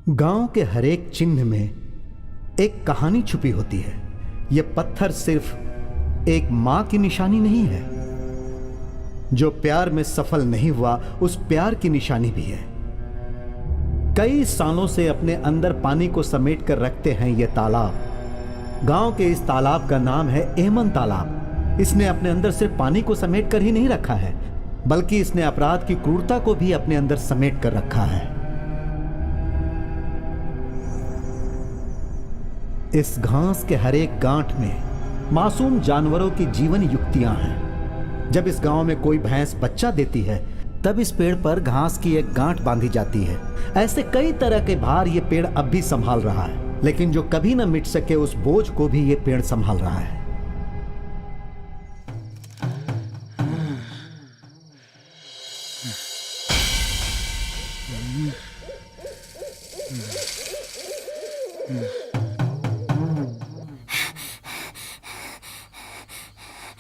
गांव के हर एक चिन्ह में एक कहानी छुपी होती है। यह पत्थर सिर्फ एक मां की निशानी नहीं है, जो प्यार में सफल नहीं हुआ उस प्यार की निशानी भी है। कई सालों से अपने अंदर पानी को समेट कर रखते हैं ये तालाब। गांव के इस तालाब का नाम है एमन तालाब। इसने अपने अंदर सिर्फ पानी को समेट कर ही नहीं रखा है, बल्कि इसने अपराध की क्रूरता को भी अपने अंदर समेट कर रखा है। इस घास के हर एक गांठ में मासूम जानवरों की जीवन युक्तियां हैं। जब इस गांव में कोई भैंस बच्चा देती है, तब इस पेड़ पर घास की एक गांठ बांधी जाती है। ऐसे कई तरह के भार ये पेड़ अब भी संभाल रहा है, लेकिन जो कभी न मिट सके उस बोझ को भी ये पेड़ संभाल रहा है।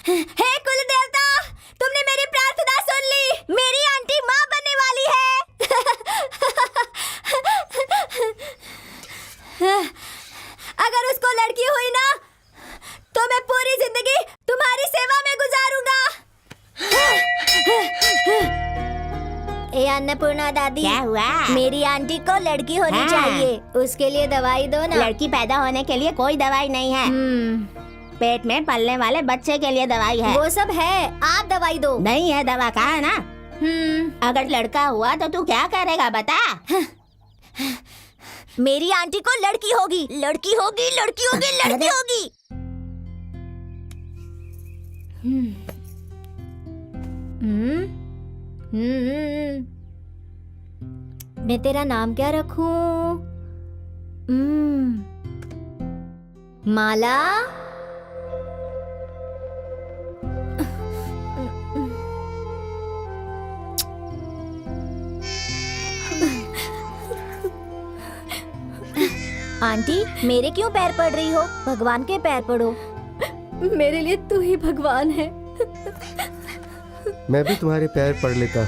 हे कुल देवता, तुमने मेरी प्रार्थना सुन ली। मेरी आंटी माँ बनने वाली है। अगर उसको लड़की हुई ना, तो मैं पूरी जिंदगी तुम्हारी सेवा में गुजारूंगा। ए अन्नपूर्णा दादी, क्या हुआ? मेरी आंटी को लड़की होनी चाहिए, उसके लिए दवाई दो ना। लड़की पैदा होने के लिए कोई दवाई नहीं है। पेट में पलने वाले बच्चे के लिए दवाई है। वो सब है, आप दवाई दो। नहीं है दवा, कहा है ना। अगर लड़का हुआ तो तू क्या करेगा बता। मेरी आंटी को लड़की होगी, लड़की होगी, लड़की होगी, लड़की होगी। मैं तेरा नाम क्या रखूं? माला। आंटी, मेरे क्यों पैर पड़ रही हो? भगवान के पैर पड़ो। मेरे लिए तू ही भगवान है। मैं भी तुम्हारे पैर पड़ लेता,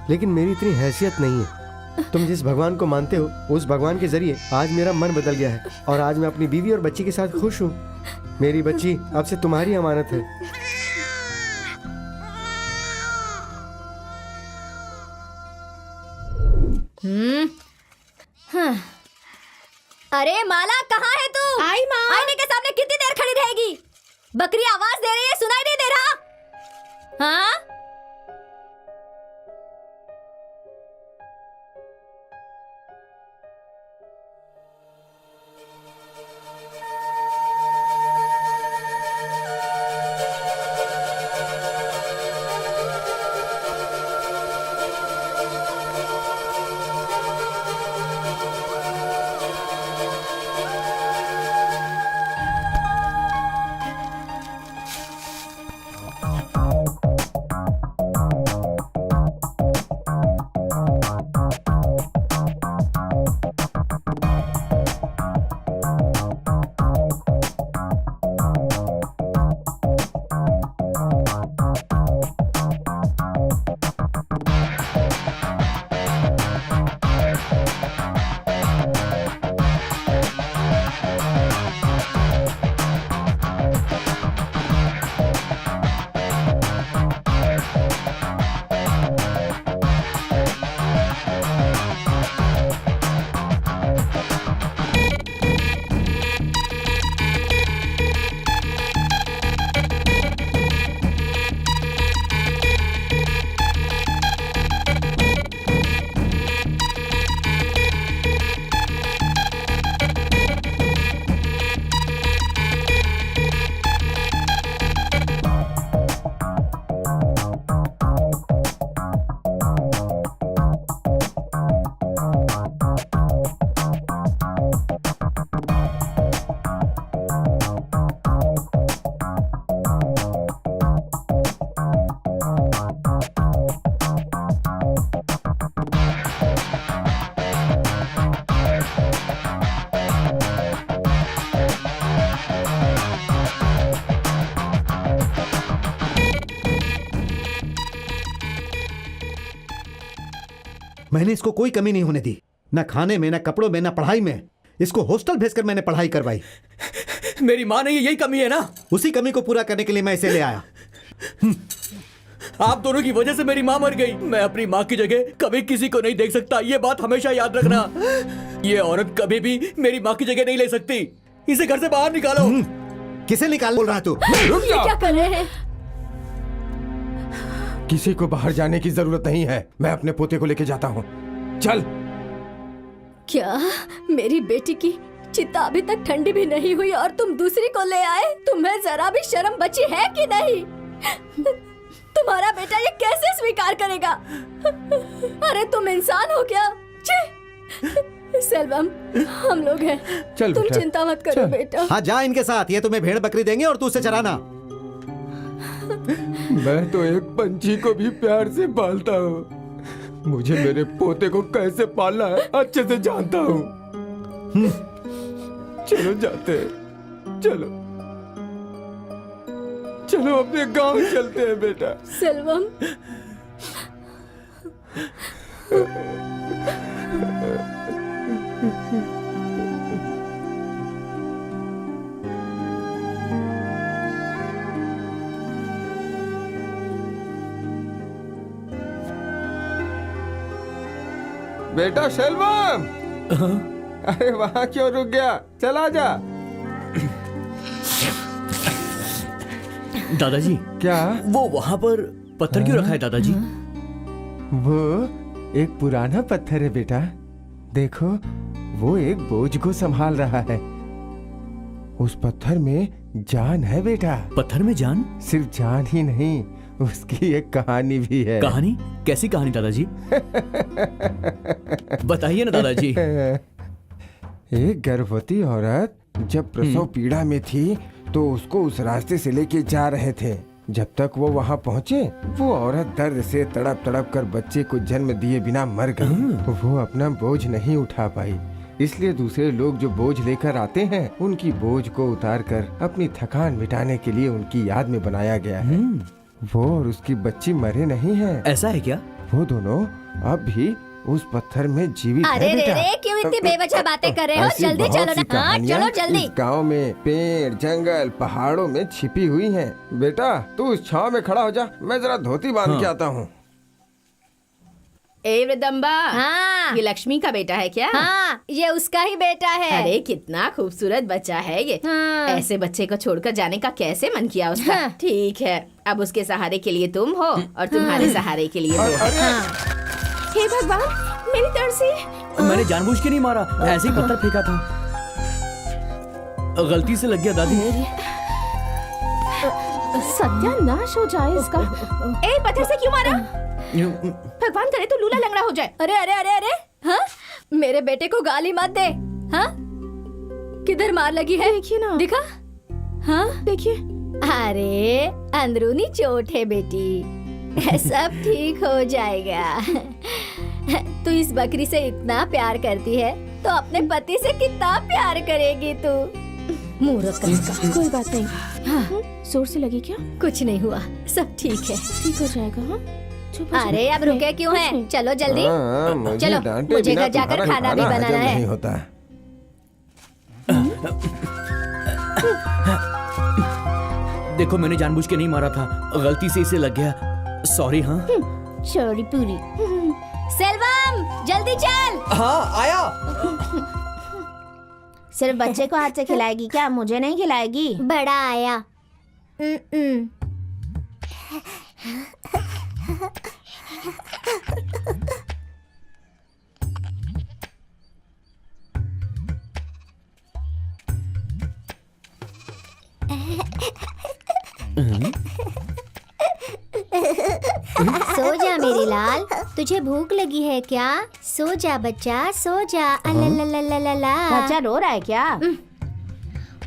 लेकिन मेरी इतनी हैसियत नहीं है। तुम जिस भगवान को मानते हो, उस भगवान के जरिए आज मेरा मन बदल गया है और आज मैं अपनी बीवी और बच्ची के साथ खुश हूँ। मेरी बच्ची अब से तुम्हारी अमानत है। अरे माला, कहाँ है तू? आई माँ। आईने के सामने कितनी देर खड़ी रहेगी? बकरी आवाज दे रही है, सुनाई नहीं दे रहा? हाँ? मैंने इसको कोई कमी नहीं होने दी। न खाने में, न कपड़ों में, न पढ़ाई में। इसको हॉस्टल भेजकर मैंने पढ़ाई करवाई। मेरी माँ नहीं है, यही कमी है ना। उसी कमी को पूरा करने के लिए मैं इसे ले आया। आप दोनों की वजह से मेरी माँ मर गई। मैं अपनी माँ की जगह कभी किसी को नहीं देख सकता, ये बात हमेशा याद रखना। ये औरत कभी भी मेरी माँ की जगह नहीं ले सकती। इसे घर से बाहर निकालो। किसे निकाल बोल रहा है तू? ये क्या कर रहे हैं? किसी को बाहर जाने की जरूरत नहीं है, मैं अपने पोते को लेके जाता हूँ। चल। क्या मेरी बेटी की चिता अभी तक ठंडी भी नहीं हुई और तुम दूसरी को ले आए? तुम्हें जरा भी शर्म बची है कि नहीं? तुम्हारा बेटा ये कैसे स्वीकार करेगा? अरे तुम इंसान हो क्या? छी! सेल्वम, हम लोग हैं। चल तुम बेटा, चिंता मत करो चल। बेटा। हाँ जा इनके साथ, ये तुम्हें भेड़ बकरी देंगे और तू उसे चराना। मैं तो एक पंछी को भी प्यार से पालता हूँ। मुझे मेरे पोते को कैसे पालना है अच्छे से जानता हूँ। चलो जाते हैं, चलो चलो अपने गांव चलते हैं बेटा। सेल्वम, बेटा शेल्वम, अरे वहाँ क्यों रुक गया? चला जा। दादाजी, क्या? वो वहाँ पर पत्थर क्यों रखा है दादाजी? वो एक पुराना पत्थर है बेटा। देखो, वो एक बोझ को संभाल रहा है। उस पत्थर में जान है बेटा। पत्थर में जान? सिर्फ जान ही नहीं, उसकी एक कहानी भी है। कहानी? कैसी कहानी दादाजी? बताइए ना दादाजी। एक गर्भवती औरत जब प्रसव पीड़ा में थी तो उसको उस रास्ते से लेके जा रहे थे। जब तक वो वहाँ पहुँचे, वो औरत दर्द से तड़प तड़प कर बच्चे को जन्म दिए बिना मर गई। वो अपना बोझ नहीं उठा पाई, इसलिए दूसरे लोग जो बोझ लेकर आते हैं, उनकी बोझ को उतार कर अपनी थकान मिटाने के लिए उनकी याद में बनाया गया है। वो और उसकी बच्ची मरे नहीं हैं। ऐसा है क्या? वो दोनों अब भी उस पत्थर में जीवित अरे है रे बेटा। रे, क्यों इतनी बेवजह बातें कर रहे हो? ऐसी जल्दी बहुत चलो सी ना। हाँ, कहानियाँ चलो जल्दी। इस गांव में पेड़, जंगल, पहाड़ों में छिपी हुई हैं। बेटा तू उस छांव में खड़ा हो जा, मैं जरा धोती बांध के आता हूँ। ए वृदम्बा, हाँ ये लक्ष्मी का बेटा है क्या? हाँ, ये उसका ही बेटा है। अरे कितना खूबसूरत बच्चा है ये। हाँ। ऐसे बच्चे को छोड़कर जाने का कैसे मन किया उसका? हाँ। ठीक है, अब उसके सहारे के लिए तुम हो और तुम्हारे सहारे के लिए वो। हे भगवान, मेरी तरसी। मैंने जानबूझ के नहीं मारा, ऐसे ही पत्थर फेंका था। गलती से लग गया दादी। सत्यानाश हो जाए इसका। ए, पत्थर से क्यों मारा? भगवान करे तो लूला लंगड़ा हो जाए। अरे अरे अरे अरे, हाँ? मेरे बेटे को गाली मत दे। हाँ? किधर मार लगी है? देखिए ना। दिखा? हाँ? देखिए। अरे अंदरूनी चोट है बेटी, सब ठीक हो जाएगा। तू इस बकरी से इतना प्यार करती है तो अपने पति से कितना प्यार करेगी तू? मूर्ख का। कोई बात नहीं। हाँ, जोर से लगी क्या? कुछ नहीं हुआ, सब ठीक है। ठीक हो जाएगा। हाँ, चुप हो अरे जाओ। अब रुके क्यों हैं? चलो जल्दी। हाँ, मुझे चलो, डांटे मुझे बिना घर जाकर तुम्हारा खाना भी बनाना हजम है। नहीं होता। देखो मैंने जानबूझ के नहीं मारा था, गलती से इसे लग गया। सॉरी। हाँ चोरी पूरी। सेल्वम, जल्दी चल। हाँ आया। सिर्फ बच्चे को हाथ से खिलाएगी क्या? मुझे नहीं खिलाएगी? बड़ा आया। सो जा मेरी लाल, तुझे भूख लगी है क्या? सो जा बच्चा, सो जा। अल्लाह। बच्चा रो रहा है क्या?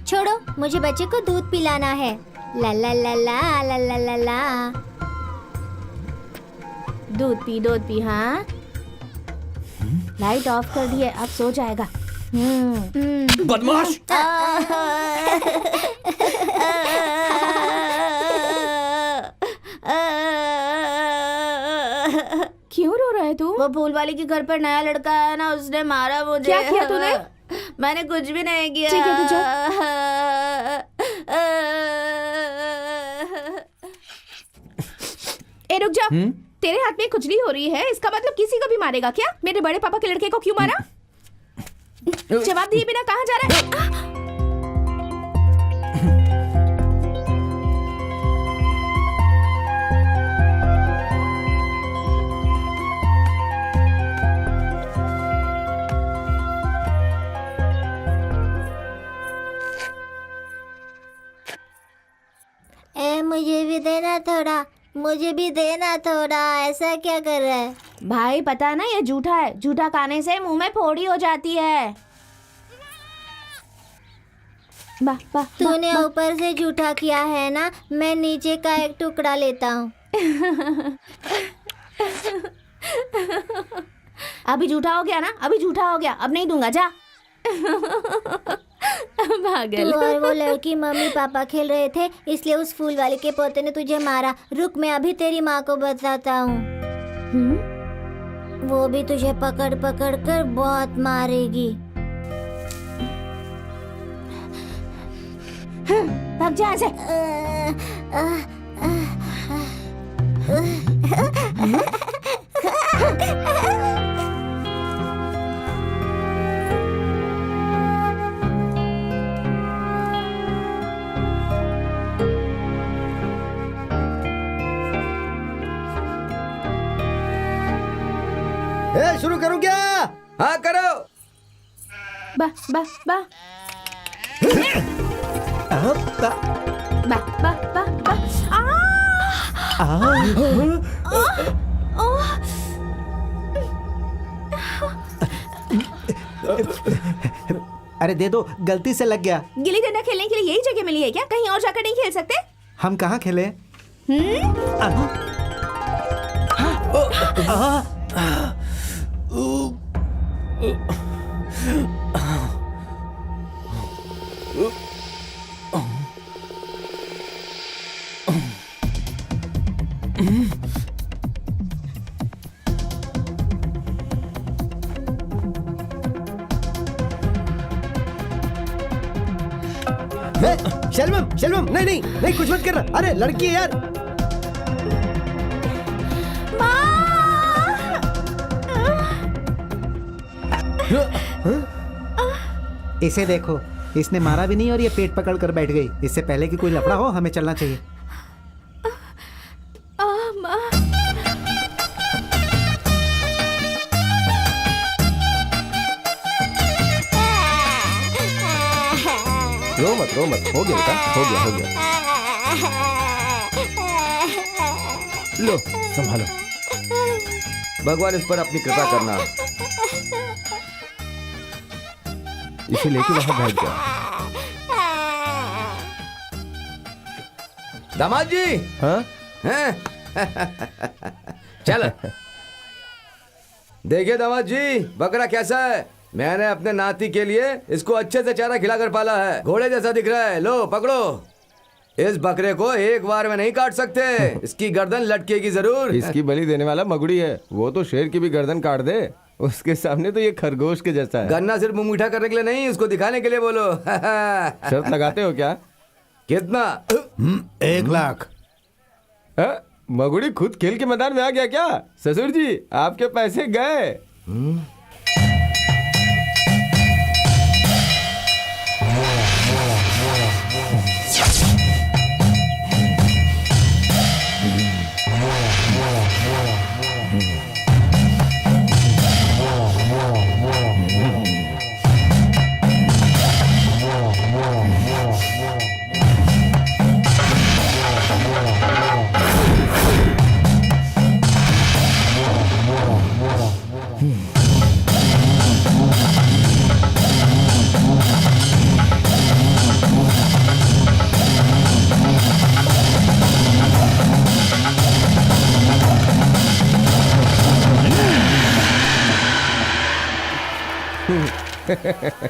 छोड़ो, मुझे बच्चे को दूध पिलाना है। ला ला ला ला ला ला ला ला। दूध पी। हाँ, लाइट ऑफ कर दी है, अब सो जाएगा। बदमाश। क्यों रो रहा है तू? वो फूल वाली के घर पर नया लड़का आया ना, उसने मारा मुझे। क्या किया तूने? मैंने कुछ भी नहीं किया। ठीक है, तू जा। ए रुक जा। तेरे हाथ में खुजली हो रही है, इसका मतलब किसी को भी मारेगा क्या? मेरे बड़े पापा के लड़के को क्यों मारा? जवाब दिए बिना कहाँ जा रहा है? मुझे भी देना थोड़ा, मुझे भी देना थोड़ा। ऐसा क्या कर रहा है? भाई पता है ना, ये झूठा है। झूठा खाने से मुंह में फोड़ी हो जाती है। बा, बा, तूने ऊपर से झूठा किया है ना, मैं नीचे का एक टुकड़ा लेता हूँ। अभी झूठा हो गया ना, अभी झूठा हो गया, अब नहीं दूंगा, जा। पागल। तू और वो लड़की मम्मी पापा खेल रहे थे, इसलिए उस फूल वाले के पोते ने तुझे मारा। रुक, मैं अभी तेरी माँ को बताता हूँ। वो भी तुझे पकड़ पकड़ कर बहुत मारेगी। भाग जा ऐसे। शुरू करूं क्या? हाँ करो। बा बा बा बा बा बा बा। अरे दे दो, गलती से लग गया। गिल्ली डंडा खेलने के लिए यही जगह मिली है क्या? कहीं और जाकर नहीं खेल सकते? हम कहाँ खेले? शलमम शलमम, नहीं नहीं नहीं, कुछ मत कर रहा। अरे लड़की है यार। इसे देखो, इसने मारा भी नहीं और ये पेट पकड़ कर बैठ गई। इससे पहले कि कोई लफड़ा हो, हमें चलना चाहिए। रो मत, हो गया बेटा, हो गया। लो संभालो। भगवान इस पर अपनी कृपा करना। इसे लेके वहां बैठ जा। दामाद जी। हाँ? हैं? चल देखिए दामाद जी, बकरा कैसा है? मैंने अपने नाती के लिए इसको अच्छे से चारा खिलाकर पाला है। घोड़े जैसा दिख रहा है। लो पकड़ो। इस बकरे को एक बार में नहीं काट सकते, इसकी गर्दन लटकेगी जरूर। इसकी बलि देने वाला मगुड़ी है, वो तो शेर की भी गर्दन काट दे। उसके सामने तो ये खरगोश के जैसा है। गन्ना सिर्फ मुंह मीठा करने के लिए नहीं, उसको दिखाने के लिए बोलो। शर्त लगाते हो क्या? कितना? 1 लाख। मगुड़ी खुद खेल के मैदान में आ गया क्या? ससुर जी, आपके पैसे गए।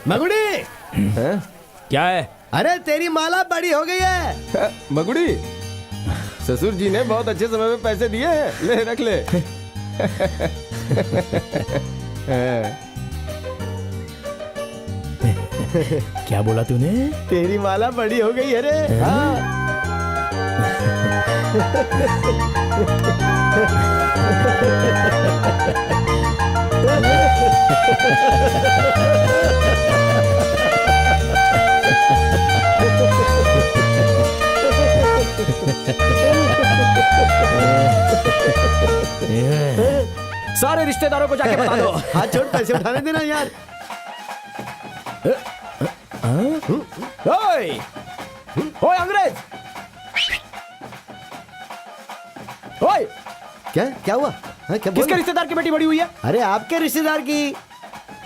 मगुड़ी, क्या है? अरे तेरी माला बड़ी हो गई है। मगुड़ी, ससुर जी ने बहुत अच्छे समय में पैसे दिए हैं, ले रख ले। क्या बोला तूने? तेरी माला बड़ी हो गई है रे। हाँ। सारे रिश्तेदारों को जाके बता दो। हाथ छोड़, पैसे उठाने देना यार। ओए ओए अंग्रेज, ओए क्या क्या हुआ? हाँ, क्या किसके बोल? रिश्तेदार की बेटी बड़ी हुई है? अरे आपके रिश्तेदार की।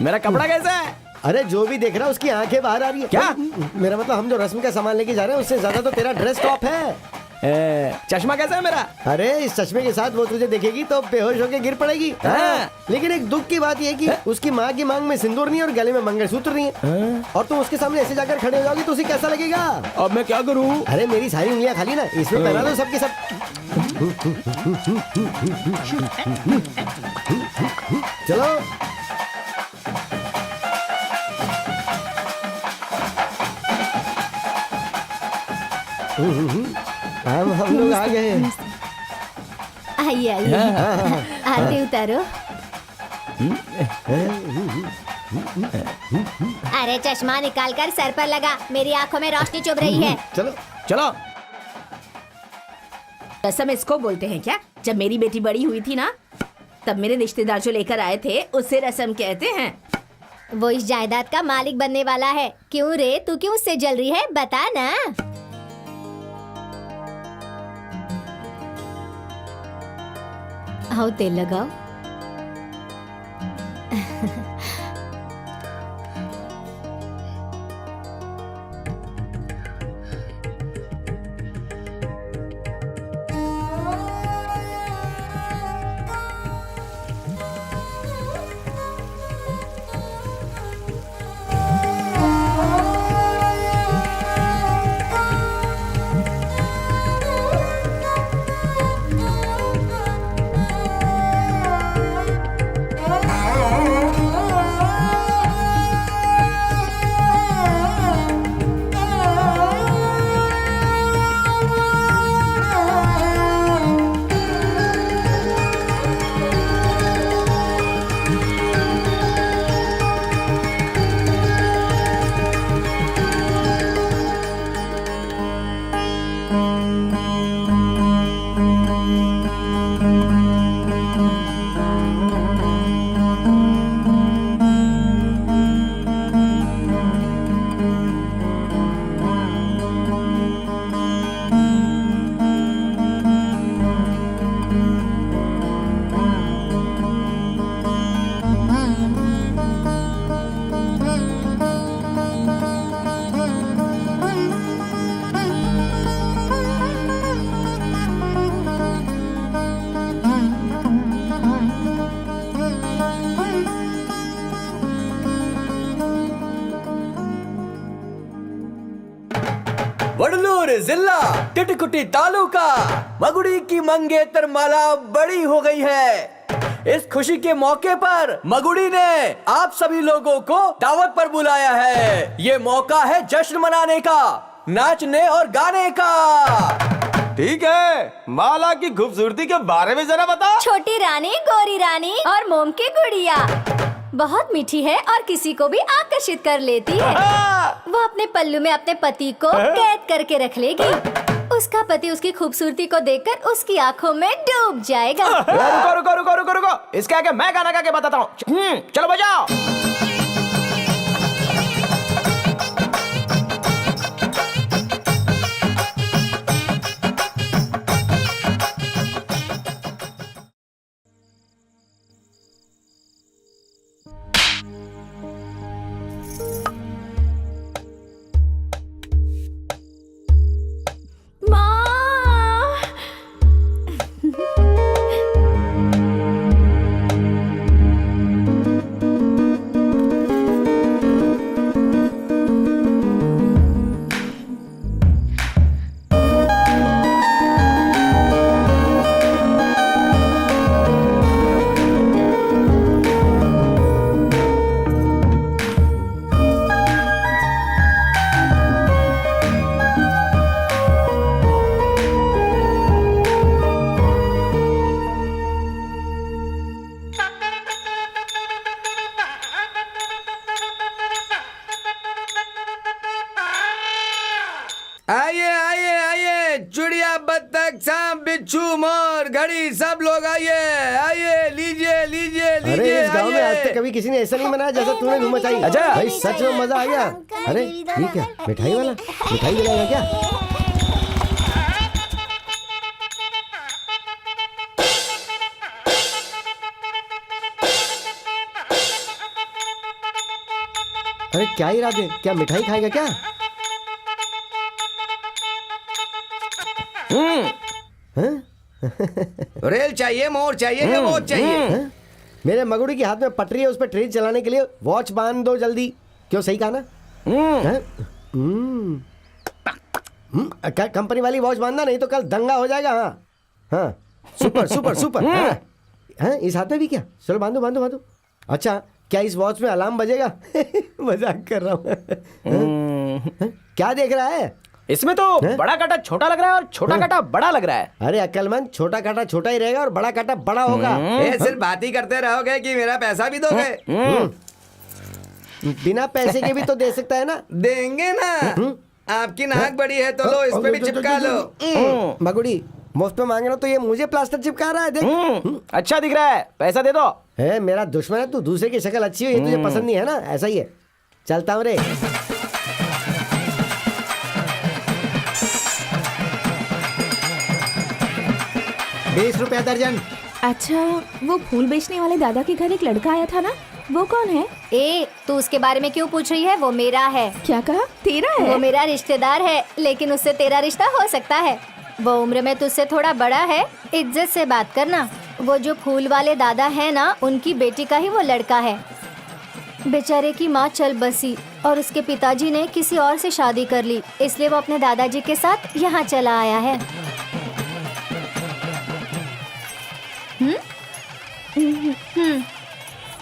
मेरा कपड़ा कैसा है? अरे जो भी देख रहा है उसकी आंखें बाहर आ रही है। क्या? मेरा मतलब हम जो रस्म का सामान लेके जा रहे हैं उससे ज्यादा तो तेरा ड्रेस टॉप है। चश्मा कैसा है मेरा? अरे इस चश्मे के साथ वो तुझे देखेगी तो बेहोश होके गिर पड़ेगी। हाँ। लेकिन एक दुख की बात यह कि उसकी माँ की मांग में सिंदूर नहीं है और गले में मंगलसूत्र नहीं है। और तुम उसके सामने ऐसे जाकर खड़े हो जाओगी तो उसे कैसा लगेगा? अब मैं क्या करूं? अरे मेरी सारी उंगलियां खाली ना, इसमें पहना दो सबके सब। चलो हम लोग आ गए हैं। आइए आइए, आरती उतारो। अरे चश्मा निकाल कर सर पर लगा, मेरी आंखों में रोशनी चुभ रही है। चलो चलो। रसम इसको बोलते हैं क्या? जब मेरी बेटी बड़ी हुई थी ना, तब मेरे रिश्तेदार जो लेकर आए थे उसे रसम कहते हैं। वो इस जायदाद का मालिक बनने वाला है। क्यों रे, तू क्यों उससे जल रही है? बता ना। आओ तेल लगाओ। वडलूर जिला टिटकुटी तालुका मगुड़ी की मंगेतर माला बड़ी हो गई है। इस खुशी के मौके पर मगुड़ी ने आप सभी लोगों को दावत पर बुलाया है। ये मौका है जश्न मनाने का, नाचने और गाने का। ठीक है, माला की खूबसूरती के बारे में जरा बताओ। छोटी रानी, गोरी रानी और मोम की गुड़िया बहुत मीठी है और किसी को भी आकर्षित कर लेती है। वो अपने पल्लू में अपने पति को कैद करके रख लेगी। उसका पति उसकी खूबसूरती को देखकर उसकी आंखों में डूब जाएगा। रुको रुको रुको रुको रुको, इसके आगे मैं गाना गा के बताता हूँ। चलो बजाओ। झूमर घड़ी सब लोग आइए आइए, लीजिए लीजिए अरे लीजिए, इस गांव में आज आइए। तक कभी किसी ने ऐसा नहीं मनाया जैसा तूने धूम मचाई। अच्छा। भाई सच में मजा आ गया। अरे ये क्या, मिठाई वाला मिठाई दिलाएगा क्या? अरे क्या इरादे, क्या मिठाई खाएगा क्या? हैं? रेल चाहिए, मोर चाहिए या वॉच चाहिए? हैं? मेरे मगुड़ी के हाथ में पटरी है, उस पर ट्रेन चलाने के लिए वॉच बांध दो जल्दी। क्यों, सही कहा ना? हैं? कंपनी वाली वॉच बांधना, नहीं तो कल दंगा हो जाएगा। हाँ हाँ, सुपर सुपर सुपर। हाँ? हैं? इस हाथ में भी क्या? चलो बांधो बांधो बांधो। अच्छा, क्या इस वॉच में अलार्म बजेगा? मजाक कर रहा हूँ। क्या देख रहा है? इसमें तो बड़ा कांटा छोटा लग रहा है और छोटा कांटा बड़ा लग रहा है। अरे अक्लमंद, छोटा कांटा छोटा ही रहेगा और बड़ा कांटा बड़ा होगा। ए, सिर्फ बात ही करते रहोगे कि मेरा पैसा भी दोगे? बिना पैसे के भी तो दे सकता है ना। देंगे ना। आपकी नाक बड़ी है तो लो, इस पे भी चिपका लो। मगुड़ी मुफ्त में मांग रहा तो ये मुझे प्लास्टर चिपका रहा है। देख अच्छा दिख रहा है, पैसा दे दो। है मेरा दुश्मन है तू, दूसरे की शक्ल अच्छी हो ये तुझे पसंद नहीं है ना, ऐसा ही है। चलता हूँ रे। ₹20 दर्जन। अच्छा, वो फूल बेचने वाले दादा के घर एक लड़का आया था ना, वो कौन है? ए, तू उसके बारे में क्यों पूछ रही है? वो मेरा है। क्या कहा? तेरा वो है? मेरा रिश्तेदार है, लेकिन उससे तेरा रिश्ता हो सकता है। वो उम्र में तुझसे थोड़ा बड़ा है। इज्जत से बात करना। वो जो फूल वाले दादा है ना, उनकी बेटी का ही वो लड़का है। बेचारे की माँ चल बसी और उसके पिताजी ने किसी और से शादी कर ली, इसलिए वो अपने दादाजी के साथ यहाँ चला आया है।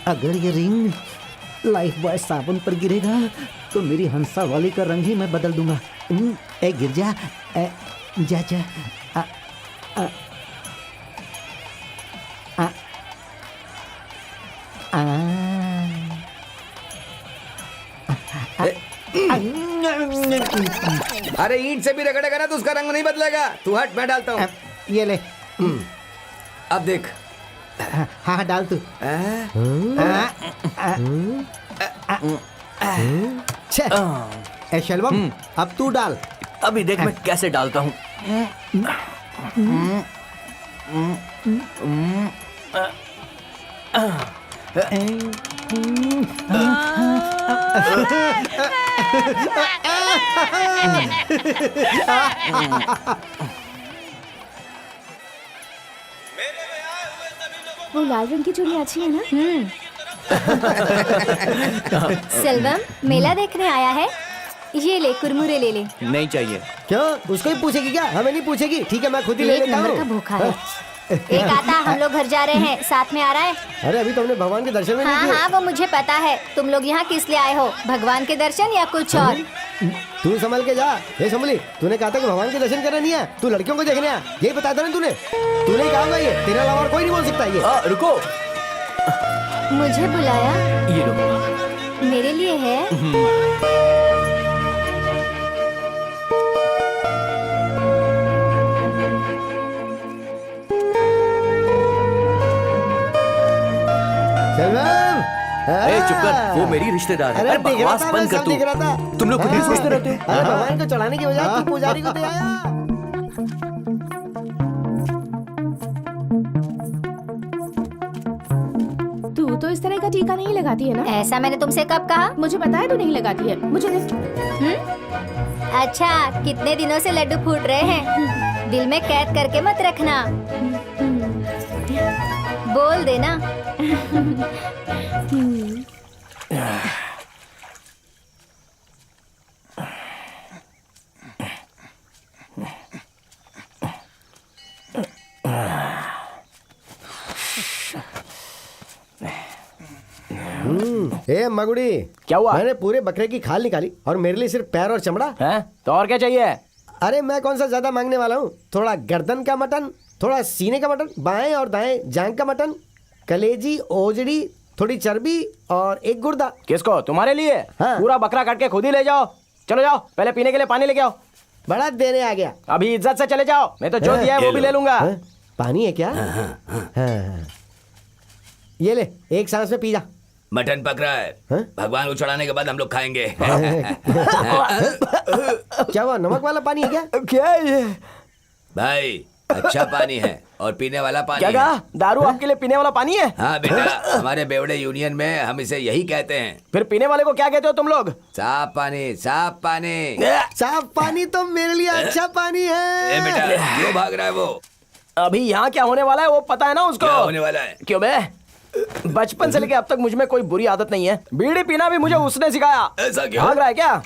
अगर ये रिंग लाइफ बॉय साबुन पर गिरेगा तो मेरी हंसा वाली का रंग ही मैं बदल दूंगा। ए गिर जा, जा जा। आ, आ, आ, अरे ईंट से भी रगड़ेगा ना तो उसका रंग नहीं बदलेगा। तू हट, मैं डालता हूँ। ये ले। अब देख। हाँ डाल तू। शलवम, अब तू डाल। अभी देख मैं कैसे डालता हूँ। वो लाल रंग की चूड़ी अच्छी है ना? सेल्वम, मेला देखने आया है? ये ले, कुरमुरे ले ले। नहीं चाहिए। क्यों, उसको ही पूछेगी क्या? हमें नहीं पूछेगी? ठीक है मैं खुद ही ले एक लेता नंबर का हूँ। भूखा है। एक आता, हम लोग घर जा रहे हैं, साथ में आ रहा है। अरे अभी तो हमने भगवान के दर्शन में नहीं हाँ किए। हाँ, वो मुझे पता है। तुम लोग यहाँ किस लिए आए हो? भगवान के दर्शन या कुछ और? तू संभल के जा। ये संभली, तूने कहा था कि भगवान के दर्शन करने नहीं है, तू लड़कियों को देखने आया। यही बताया था ना तूने ही कहा होगा ये, तेरे अलावा और कोई नहीं बोल सकता ये। रुको, मुझे बुलाया? ये लो। मेरे लिए है? सेल्वम, चुप कर, वो मेरी रिश्तेदार है। अरे देख रहा बकवास था, बंद मैं कर सब तू। देख रहा था। तुम लोग खुद ही सोचते रहते हो। अरे भगवान को चढ़ाने की बजाय तू पुजारी को दे आया। तू तो इस तरह का टीका नहीं लगाती है ना? ऐसा मैंने तुमसे कब कहा? मुझे पता है तू नहीं लगाती है। मुझे दे। अच्छा, कितने दिनों से लड्डू फूट रहे हैं? दिल में कैद करके मत रखना, बोल देना। ए मगुड़ी, क्या हुआ? मैंने पूरे बकरे की खाल निकाली और मेरे लिए सिर्फ पैर और चमड़ा। हैं? तो और क्या चाहिए? अरे मैं कौन सा ज्यादा मांगने वाला हूँ? थोड़ा गर्दन का मटन, थोड़ा सीने का मटन, बाएं और दाएं जांग का मटन, कलेजी, ओजड़ी, थोड़ी चर्बी और एक गुर्दा। किसको? तुम्हारे लिए? हाँ। पूरा बकरा काट के खुद ही ले जाओ। चलो जाओ, पहले पीने के लिए पानी लेके आओ। बड़ा देने आ गया। अभी इज्जत से चले जाओ, मैं तो जो दिया है वो भी ले लूंगा। हाँ? पानी है क्या? हाँ। ये ले, एक सांस में पी जा। मटन पक रहा है। हाँ? भगवान को चढ़ाने के बाद हम लोग खाएंगे। क्या हुआ, नमक वाला पानी है क्या? क्या है ये? भाई अच्छा पानी है और पीने वाला पानी क्या है। कहा? दारू आपके लिए पीने वाला पानी है? हाँ बेटा, हमारे बेवड़े यूनियन में हम इसे यही कहते हैं। फिर पीने वाले को क्या कहते हो तुम लोग? साफ पानी, साफ पानी। साफ पानी तो मेरे लिए अच्छा पानी ए बेटा, है। क्यों भाग रहा है वो? अभी यहाँ क्या होने वाला है वो पता है ना उसको? क्या होने वाला है? क्यों बे? बचपन से लेके अब तक मुझ में कोई बुरी आदत नहीं है। बीड़ी पीना भी मुझे उसने सिखाया। ऐसा क्यों? भाग रहा है क्या?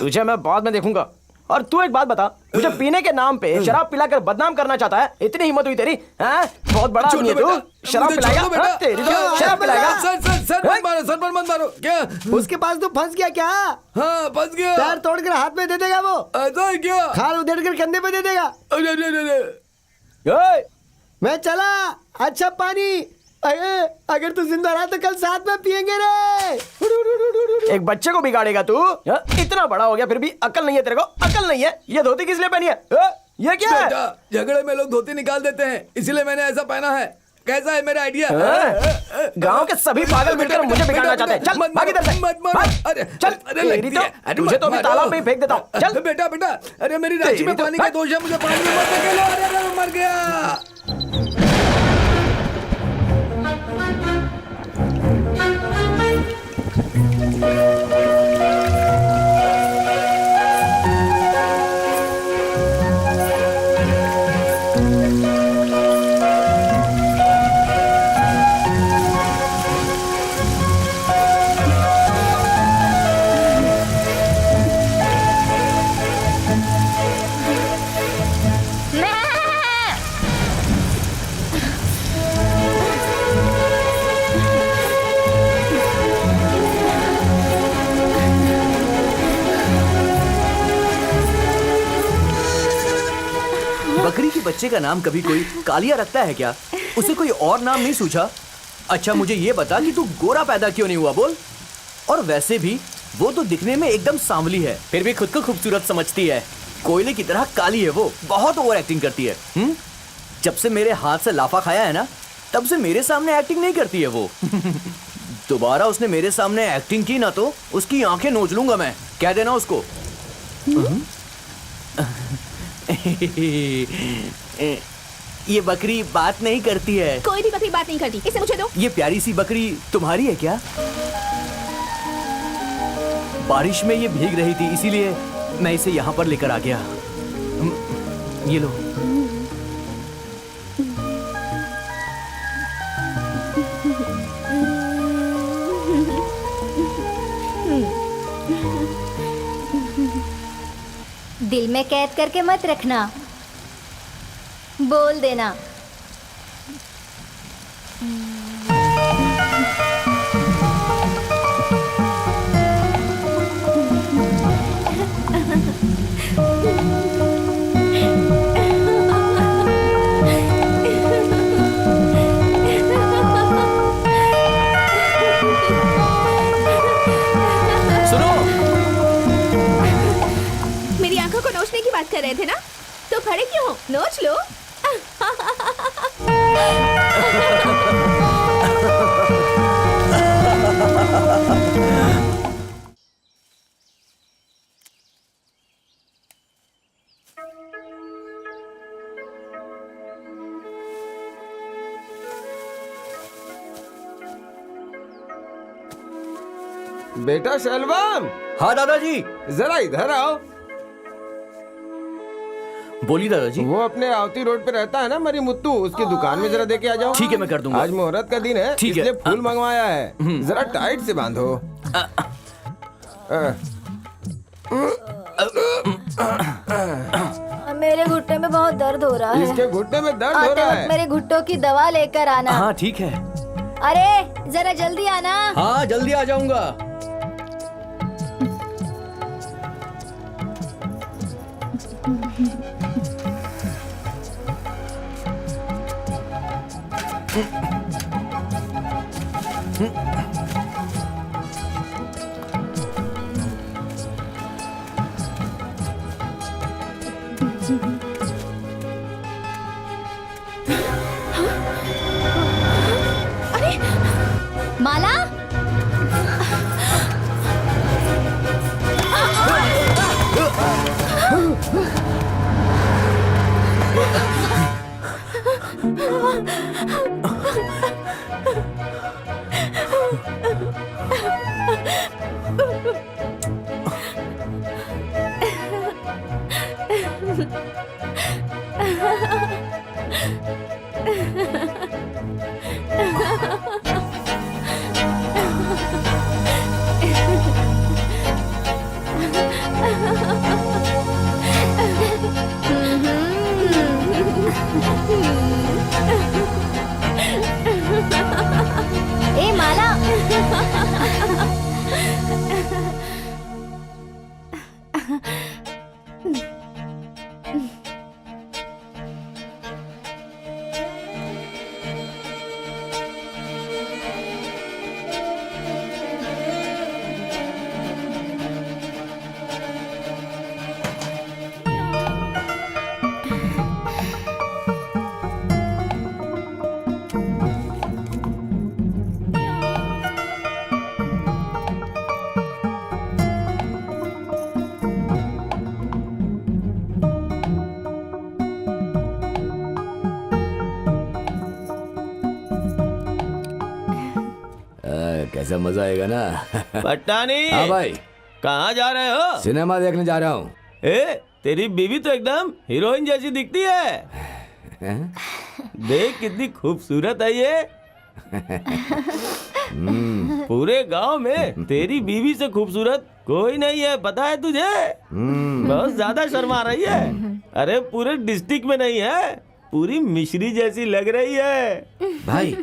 तुझे मैं बाद में देखूंगा। और तू एक बात बता, मुझे पीने के नाम पे शराब पिलाकर बदनाम करना चाहता है? इतनी हिम्मत हुई तेरी? हैं? बहुत बड़ा आदमी है तू। शराब पिलाएगा? हाँ, तेरी तो शराब पिलाएगा। सर मत मारो, सर पर मत मारो। क्या? उसके पास तो फंस गया क्या? हाँ फंस गया। पैर तोड़कर हाथ में दे देगा वो, ऐसा है क्या? खाल उधेड़ कर कंधे पे दे देगा। अरे अरे अरे अरे। ओए, मैं चला। अच्छा पानी। अगर तू जिंदा रहा तो कल साथ में पियेंगे रे। एक बच्चे को बिगाड़ेगा तू? हाँ? इतना बड़ा हो गया फिर भी अकल नहीं है तेरे को? अकल नहीं है? ये धोती किस लिए पहनी है? ये क्या है? बेटा, झगड़े में लोग धोती निकाल देते हैं, इसलिए मैंने ऐसा पहना है। कैसा है मेरा आइडिया? गांव के सभी पागल मिलकर मुझे बिगाड़ना चाहते हैं। चल भाग इधर से। मत मारो। भाग। अरे चल, अरे तेरी लगती तो- है। अरे तुझे मत तो अभी मारो। तालाब में ही फेंक देता हूँ। चल। बेटा बेटा, अरे मेरी राशि में तेरी तो- पानी का दोष है, मुझे पानी में मत धकेलो। अरे अरे मैं मर गया। बकरी के बच्चे का नाम कभी कोई कालिया रखता है क्या? उसे कोई और नाम नहीं सूझा? अच्छा मुझे ये बता कि तू गोरा पैदा क्यों नहीं हुआ, बोल। और वैसे भी वो तो दिखने में एकदम सांवली है, फिर भी खुद को खूबसूरत समझती है। कोयले की तरह काली है वो, बहुत ओवर एक्टिंग करती है। जब से मेरे हाथ से लाफा खाया है ना, तब से मेरे सामने एक्टिंग नहीं करती है वो। दोबारा उसने मेरे सामने एक्टिंग की ना तो उसकी आंखें नोच लूंगा मैं, कह देना उसको। ये बकरी बात नहीं करती है। कोई भी बकरी बात नहीं करती, इसे मुझे दो। ये प्यारी सी बकरी तुम्हारी है क्या? बारिश में ये भीग रही थी, इसीलिए मैं इसे यहाँ पर लेकर आ गया। ये लो। दिल में कैद करके मत रखना, बोल देना। सुनो, मेरी आंखों को नोचने की बात कर रहे थे ना, तो खड़े क्यों हो? नोच लो। बेटा शैलवाम, हाँ दादाजी। जरा इधर आओ। बोलिए दादाजी। वो अपने आवती रोड पे रहता है ना मरी मुत्तू, उसकी दुकान में जरा देके आ जाओ। ठीक है, मैं कर दूंगा। आज मुहूर्त का दिन है, ठीक है। इसलिए फूल मंगवाया है। जरा टाइट से बांधो। मेरे घुटने में बहुत दर्द हो रहा है। इसके घुटने में दर्द हो आते रहा वक्त है। मेरे घुट्टों की दवा लेकर आना। हाँ ठीक है। अरे जरा जल्दी आना। हाँ जल्दी आ जाऊंगा। माला, ए माला, कैसा मजा आएगा ना। पट्टानी, हाँ भाई, कहाँ जा रहे हो? सिनेमा देखने जा रहा हूँ। ए, तेरी बीवी तो एकदम हीरोइन जैसी दिखती है। देख कितनी खूबसूरत है ये। पूरे गांव में तेरी बीवी से खूबसूरत कोई नहीं है, पता है तुझे? बहुत ज्यादा शर्मा रही है। अरे पूरे डिस्ट्रिक्ट में नहीं है, पूरी मिश्री जैसी लग रही है। भाई,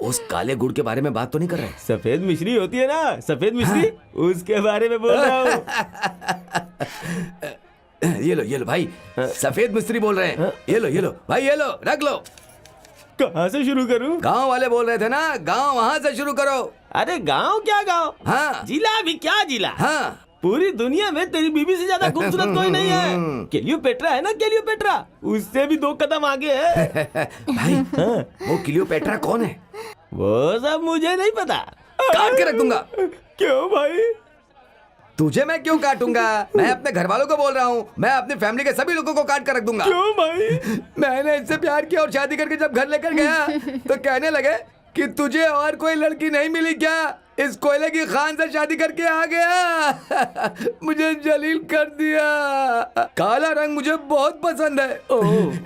उस काले गुड़ के बारे में बात तो नहीं कर रहे? सफेद मिश्री होती है ना, सफेद मिश्री, हाँ? उसके बारे में बोल रहा हूँ। ये लो भाई, सफेद मिस्त्री बोल रहे हैं। ये लो भाई, ये लो, रख लो। कहाँ से शुरू करूँ? गांव वाले बोल रहे थे ना, गांव वहाँ से शुरू करो। अरे गांव क्या गांव, हाँ, जिला भी क्या जिला। हाँ, पूरी दुनिया में तेरी बीबी से ज्यादा खूबसूरत कोई नहीं है। क्लियोपेट्रा है ना, क्लियोपेट्रा, उससे भी 2 कदम आगे है। भाई, हाँ? वो क्लियोपेट्रा कौन है? वो सब मुझे नहीं पता, काट के रख दूंगा। क्यों भाई? तुझे मैं क्यों काटूंगा? मैं अपने घर वालों को बोल रहा हूँ, मैं अपनी फैमिली के सभी लोगों को काट कर रख दूंगा। क्यों भाई? मैंने इससे प्यार किया और शादी करके जब घर लेकर गया तो कहने लगे कि तुझे और कोई लड़की नहीं मिली क्या? इस कोयले की खान से शादी करके आ गया। मुझे जलील कर दिया। काला रंग मुझे बहुत पसंद है।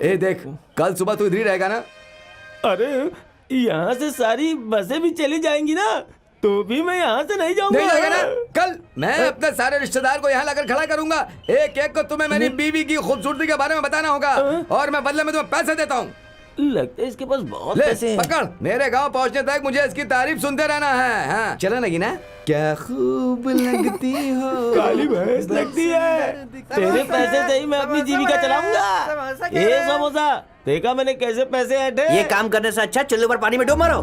ए देख, कल सुबह तू इधर ही रहेगा ना? अरे यहाँ से सारी बसें भी चली जाएंगी ना, तो भी मैं यहाँ से नहीं जाऊंगा। नहीं जाएगा ना? कल मैं अपने सारे रिश्तेदार को यहाँ लाकर खड़ा करूंगा। एक एक को तुम्हें मेरी बीवी की खूबसूरती के बारे में बताना होगा और मैं बदले में तुम्हें पैसे देता हूँ। लगता है इसके पास बहुत ले पैसे हैं। पकड़, मेरे गांव पहुंचने तक मुझे इसकी तारीफ सुनते रहना है। हाँ, चला लगी ना? क्या खूब लगती हो, काली भैंस लगती है। तेरे पैसे से ही मैं अपनी जीविका चलाऊंगा। ये समोसा देखा मैंने कैसे पैसे ऐंठे। ये काम करने से अच्छा चुल्ले पर पानी में डूब मारो।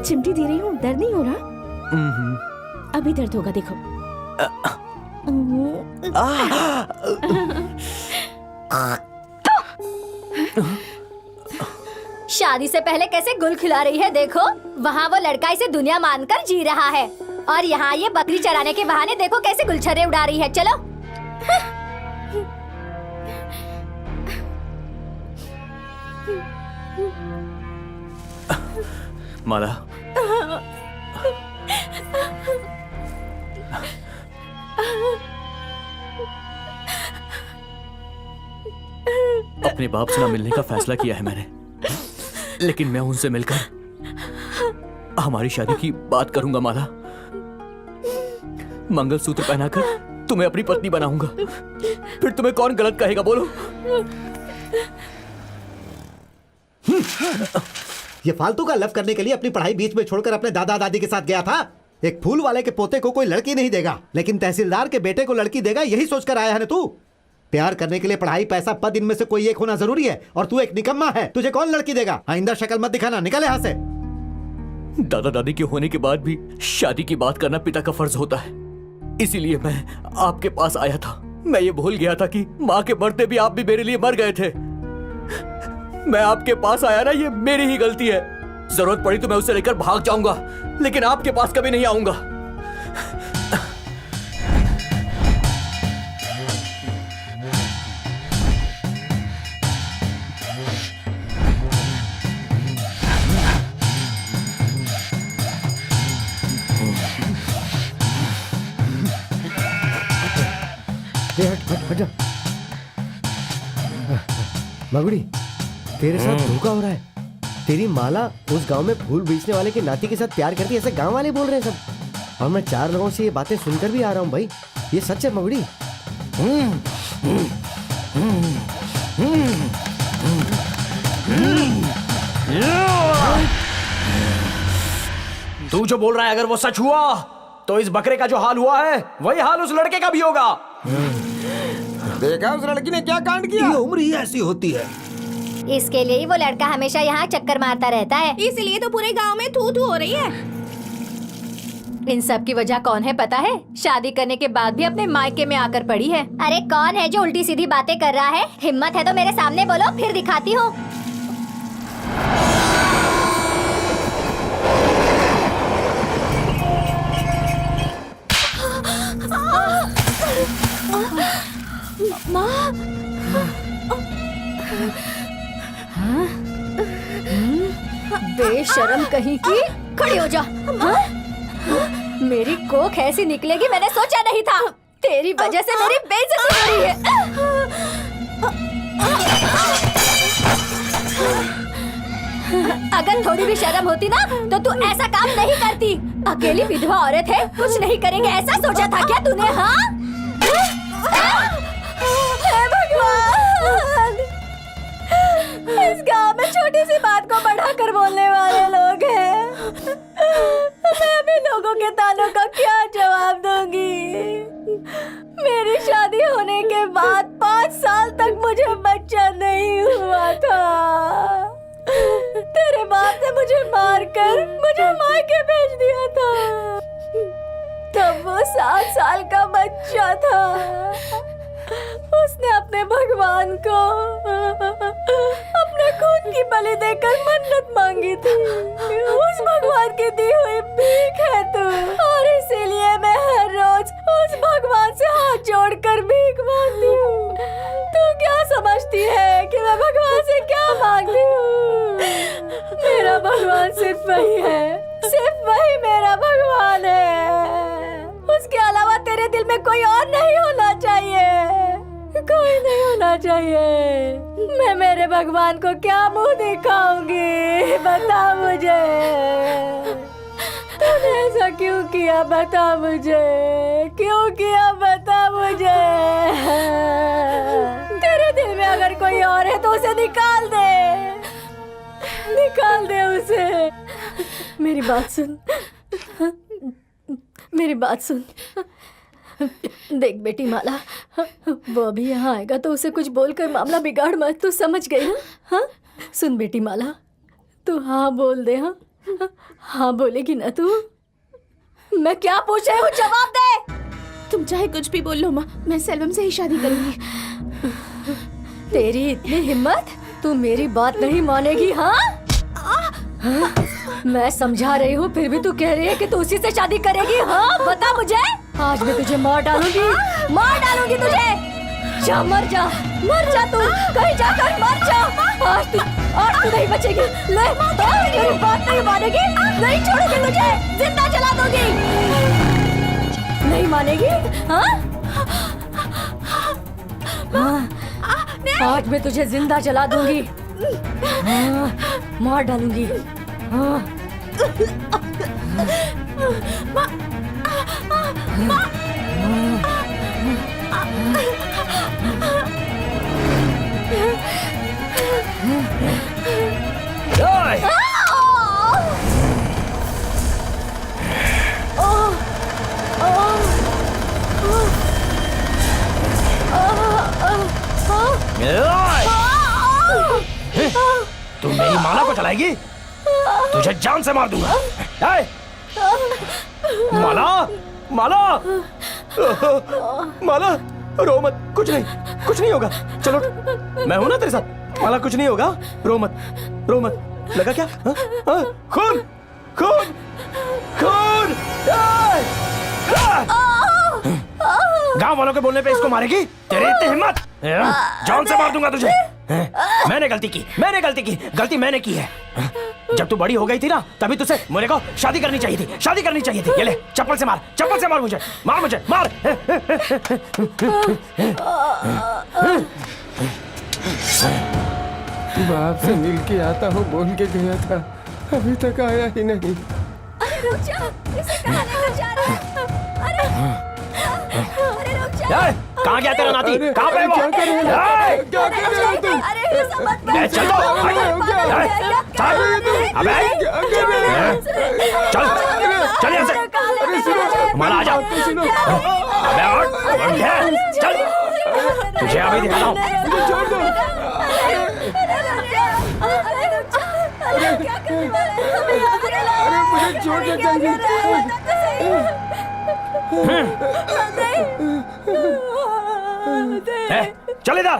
चिमटी दे रही हूँ, दर्द नहीं हो रहा? अभी दर्द होगा, देखो। शादी से पहले कैसे गुल खिला रही है, देखो। वहाँ वो लड़का इसे दुनिया मानकर जी रहा है और यहाँ ये बकरी चराने के बहाने देखो कैसे गुलछर्रे उड़ा रही है। चलो। माला, अपने बाप से ना मिलने का फैसला किया है मैंने, लेकिन मैं उनसे मिलकर हमारी शादी की बात करूंगा। माला, मंगलसूत्र पहनाकर तुम्हें अपनी पत्नी बनाऊंगा। फिर तुम्हें कौन गलत कहेगा, बोलो? ये फालतू का लव करने के लिए अपनी पढ़ाई बीच में छोड़कर अपने दादा दादी के साथ गया था। एक फूल वाले के पोते को कोई लड़की नहीं देगा, लेकिन तहसीलदार के बेटे को लड़की देगा, यही सोचकर आया है ना तू? प्यार करने के लिए पढ़ाई, पैसा, पद, इनमें से कोई एक होना जरूरी है और तू एक निकम्मा है। तुझे कौन लड़की देगा? आइंदा शक्ल मत दिखाना, निकल यहाँ से। दादा दादी के होने के बाद भी शादी की बात करना पिता का फर्ज होता है। इसीलिए मैं आपके पास आया था। मैं ये भूल गया था कि माँ के मरते भी आप भी मेरे लिए मर गए थे। मैं आपके पास आया ना, ये मेरी ही गलती है। जरूरत पड़ी तो मैं उसे लेकर भाग जाऊंगा, लेकिन आपके पास कभी नहीं आऊंगा। हट जा। मगुड़ी, तेरे साथ धोखा हो रहा है। तेरी माला उस गांव में फूल बेचने वाले के नाती के साथ प्यार करती है, ऐसे गांव वाले बोल रहे हैं सब। और मैं 4 लोगों से ये बातें सुनकर भी आ रहा हूँ भाई। ये सच है मगुड़ी। तू जो बोल रहा है अगर वो सच हुआ तो इस बकरे का जो हाल हुआ है वही हाल उस लड़के का भी होगा। देखा उस लड़की ने क्या कांड किया। ये उम्र ही ऐसी होती है। इसके लिए ही वो लड़का हमेशा यहाँ चक्कर मारता रहता है। इसलिए तो पूरे गांव में थू थू हो रही है। इन सब की वजह कौन है पता है? शादी करने के बाद भी अपने मायके में आकर पड़ी है। अरे कौन है जो उल्टी सीधी बातें कर रहा है? हिम्मत है तो मेरे सामने बोलो, फिर दिखाती हूँ। बेशरम कहीं की, खड़ी हो जा। मेरी कोख ऐसी निकलेगी मैंने सोचा नहीं था। तेरी वजह से मेरी बेइज्जती हो रही है। अगर थोड़ी भी शर्म होती ना तो तू ऐसा काम नहीं करती। अकेली विधवा औरत है, कुछ नहीं करेंगे ऐसा सोचा था क्या तूने? हाँ, हे भगवान, इस गांव में छोटी सी बात को बढ़ाकर बोलने वाले लोग हैं। मैं अभी लोगों के तानों का क्या जवाब दूंगी? मेरी शादी होने के बाद 5 साल तक मुझे बच्चा नहीं हुआ था। तेरे बाप ने मुझे मारकर मुझे मायके भेज दिया था। तब वो 7 साल का बच्चा था। उसने अपने भगवान को अपने खून की बलि देकर मन्नत मांगी थी। उस भगवान की दी हुई भीख है तू, और इसीलिए मैं हर रोज उस भगवान से हाथ जोड़कर भीख मांगती हूँ। तू क्या समझती है कि मैं भगवान से क्या मांगती हूँ? मेरा भगवान सिर्फ वही है, सिर्फ वही मेरा भगवान है। उसके अलावा तेरे दिल में कोई और नहीं होना चाहिए, कोई नहीं होना चाहिए। मैं मेरे भगवान को क्या मुंह दिखाऊंगी? बता मुझे, तूने ऐसा क्यों किया? बता मुझे, क्यों किया? बता मुझे। तेरे दिल में अगर कोई और है तो उसे निकाल दे, निकाल दे उसे। मेरी बात सुन, मेरी बात सुन। देख बेटी माला, वो अभी यहाँ आएगा तो उसे कुछ बोलकर मामला बिगाड़ मत। तू समझ गई ना? हाँ, सुन बेटी माला, तू हाँ बोल दे। हाँ हाँ बोलेगी ना तू? मैं क्या पूछ रही हूँ, जवाब दे। तुम चाहे कुछ भी बोल लो माँ, मैं सेल्वम से ही शादी करूंगी। तेरी इतनी हिम्मत, तू मेरी बात नहीं मानेगी? हाँ, हाँ? मैं समझा रही हूँ फिर भी तू कह रही है कि तू उसी से शादी करेगी? हाँ बता मुझे, आज मैं तुझे मार डालूंगी, मार डालूंगी तुझे। जा मर जा, मर जा तू, कहीं जाकर मर जा। आज तू नहीं बचेगी। ले, मेरी बात नहीं मानेगी, नहीं छोड़ूंगी तुझे, जिंदा जला दूंगी। नहीं मानेगी? हाँ, आज मैं तुझे जिंदा जला दूंगी। हाँ, मार डालूंगी। हाँ। तू मेरी माला को चलाएगी? तुझे जान से मार दूंगा। ए! माला माला माला रो मत, कुछ नहीं होगा, चलो मैं हूं ना तेरे साथ। माला कुछ नहीं होगा, रो मत। लगा क्या? खून खून खून! गांव वालों के बोलने पे इसको मारेगी? तेरी इतनी हिम्मत? जान से मार दूंगा तुझे। मैंने गलती की, गलती मैंने की है। जब तू बड़ी हो गई थी ना, तभी तुझसे मेरे को शादी करनी चाहिए थी। ये ले, चप्पल से मार मुझे, मार। बाप से मिल के आता हूँ बोल के गया था, अभी तक आया ही नहीं। अरे रुक जा, इसे कहाँ लेकर जा रहा है? अरे रुक जा। कहाँ गया तेरा नाती? कहाँ पे वो? क्या कर रहे हो तुम? अरे ये मत कर। चल यहाँ से। माला आ जा। चल, तुझे अभी दिखाता हूँ। मुझे छोड़ दे जल्दी। चल इधर।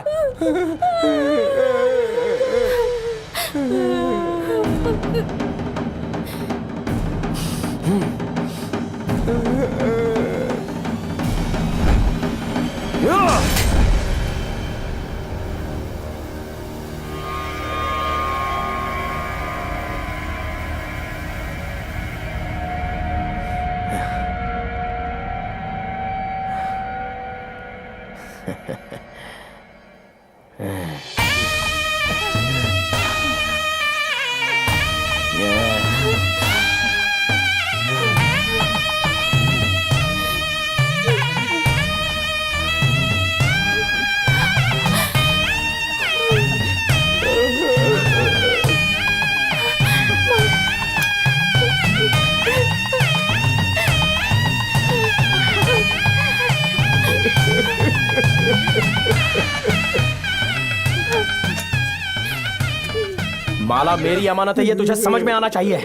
माला मेरी अमानत है, ये तुझे समझ में आना चाहिए।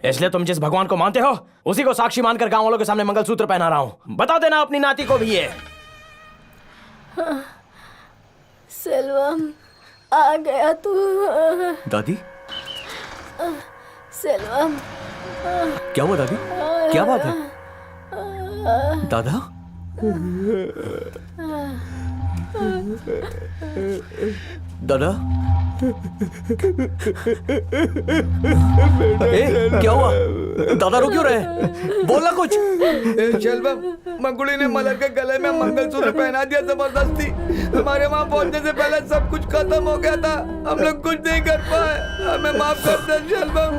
इसलिए तुम जिस भगवान को मानते हो उसी को साक्षी मानकर गांव वालों के सामने मंगलसूत्र पहना रहा हूं। बता देना अपनी नाती को भी ये। सेल्वम, आ गया तू। दादी, सेल्वम, क्या हुआ दादी? क्या बात है? दादा? दादा? क्या हुआ? दादा रो क्यों रहे? बोलना कुछ। शलभम, मंगुड़ी ने मलर के गले में मंगलसूत्र पहना दिया जबरदस्ती। हमारे वहाँ पहुँचने से पहले सब कुछ खत्म हो गया था, हम लोग कुछ नहीं कर पाए, हमें माफ कर दे शलभम।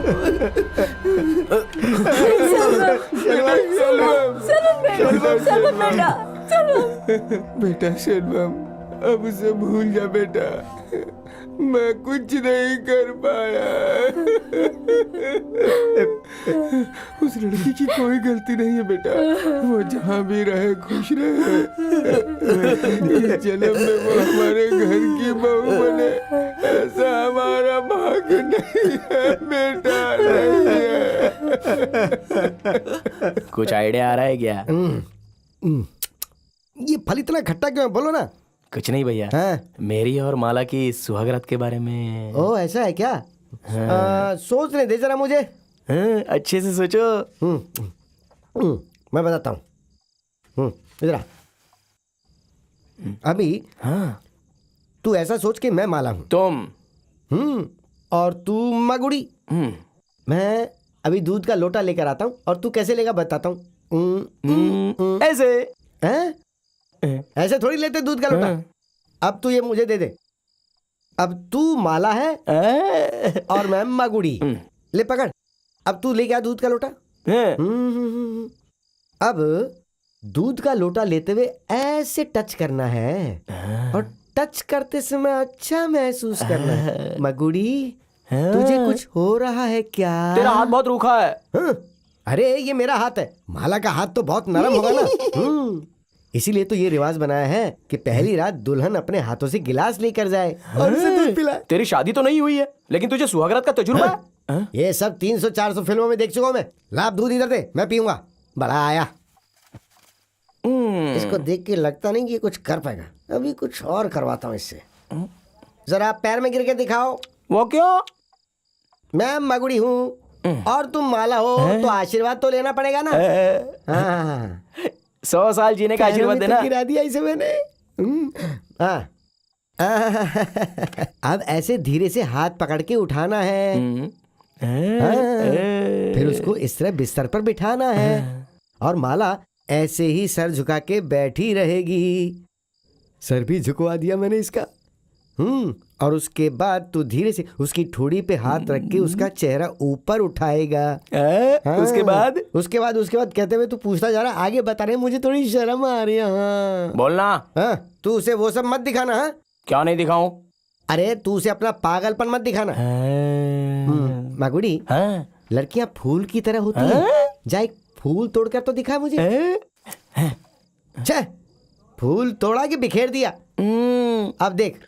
बेटा शलभम, अब उसे भूल जा बेटा, मैं कुछ नहीं कर पाया। उस लड़की की कोई गलती नहीं है बेटा, वो जहाँ भी रहे खुश रहे। इस जन्म में वो हमारे घर की बहू बने, ऐसा हमारा भाग्य नहीं है बेटा, नहीं है। कुछ आइडिया आ रहा है क्या? ये फल इतना खट्टा क्यों है, बोलो ना। कुछ नहीं भैया, मेरी और माला की सुहागरात के बारे में। ओ ऐसा है क्या? सोचने दे जरा मुझे। अच्छे से सोचो। मैं बताता हूँ। इधर आ। अभी तू ऐसा सोच के मैं माला हूँ, तुम और तू मगुड़ी। मैं अभी दूध का लोटा लेकर आता हूँ और तू कैसे लेगा बताता हूँ। ऐसे ऐसे थोड़ी लेते दूध का लोटा। अब तू ये मुझे दे दे। अब तू माला है और मैं मगुड़ी। ले पकड़, अब तू ले गया दूध का लोटा। अब दूध का लोटा लेते हुए ऐसे टच करना है और टच करते समय अच्छा महसूस करना है। मगुड़ी, तुझे कुछ हो रहा है क्या? तेरा हाथ बहुत रूखा है। अरे ये मेरा हाथ है, माला का हाथ तो बहुत नरम होगा ना। इसीलिए तो ये रिवाज बनाया है कि पहली रात दुल्हन अपने हाथों से गिलास लेकर जाए और उसे दूध पिलाए। तेरी शादी तो नहीं हुई है, लेकिन तुझे सुहागरात का तजुर्बा है। ये सब 300-400 फिल्मों में देख चुका हूं मैं। लाभ दूध इधर दे, मैं पीऊंगा। बड़ा आया। इसको देख के लगता नहीं कि ये कुछ कर पाएगा। अभी कुछ और करवाता हूँ इससे। जरा पैर में गिर के दिखाओ। वो क्यों? मैं मगुड़ी हूँ और तुम माला हो, तो आशीर्वाद तो लेना पड़ेगा ना। हाँ 100 साल जीने का आशीर्वाद देना। गिरा दिया इसे मैंने। हाँ अब ऐसे धीरे से हाथ पकड़ के उठाना है। फिर उसको इस तरह बिस्तर पर बिठाना है और माला ऐसे ही सर झुका के बैठी रहेगी। सर भी झुकवा दिया मैंने इसका। और उसके बाद तू धीरे से उसकी ठोड़ी पे हाथ रख के उसका चेहरा ऊपर उठाएगा। उसके बाद कहते हुए तू पूछता जा रहा, आगे बता रहे, मुझे थोड़ी शर्म आ रही है। हाँ बोलना। तू उसे वो सब मत दिखाना। हाँ क्या नहीं दिखाऊं? अरे तू उसे अपना पागलपन मत दिखाना। मागुड़ी, लड़कियां फूल की तरह होती हैं। जा एक फूल तोड़कर तो दिखा मुझे। छे, फूल तोड़ा कि बिखेर दिया। अब देख।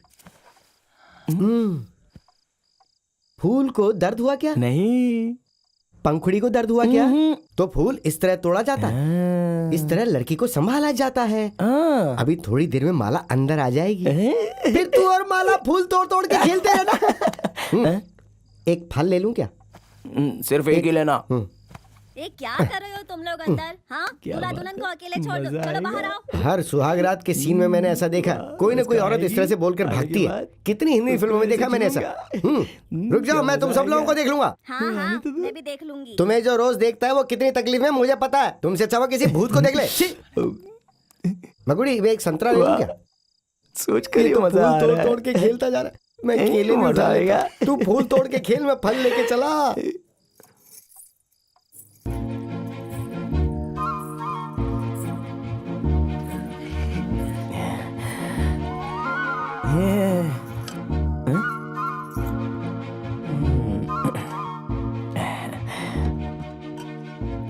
फूल को दर्द हुआ क्या? नहीं। पंखुड़ी को दर्द हुआ क्या? तो फूल इस तरह तोड़ा जाता है। इस तरह लड़की को संभाला जाता है। अभी थोड़ी देर में माला अंदर आ जाएगी। फिर तू और माला फूल तोड़ तोड़ के खेलते रहना। एक फल ले लूं क्या? सिर्फ एक ही लेना। ये क्या कर रहे हो तुम लोग अंदर? हाँ, दूल्हा दुल्हन को अकेले छोड़ दो, चलो बाहर आओ। हर सुहाग रात के सीन में मैंने ऐसा देखा, कोई ना कोई औरत इस तरह से बोलकर भागती है। कितनी हिंदी फिल्मों में देखा मैंने ऐसा। रुक जाओ, मैं तुम सब लोगों को देख लूंगा। हाँ हाँ, मैं भी देख लूंगी। तुम्हें जो रोज देखता है वो कितनी तकलीफ में मुझे पता है। तुमसे अच्छा किसी भूत को देख ले। मगुड़ी, वे एक संतरा ले लूं क्या? सोच कर ही मजा आ रहा है। तोड़ के खेलता जा रहा है। मैं केले में उठा लेगा, तू फूल तोड़ के खेल, मैं फल लेके चला।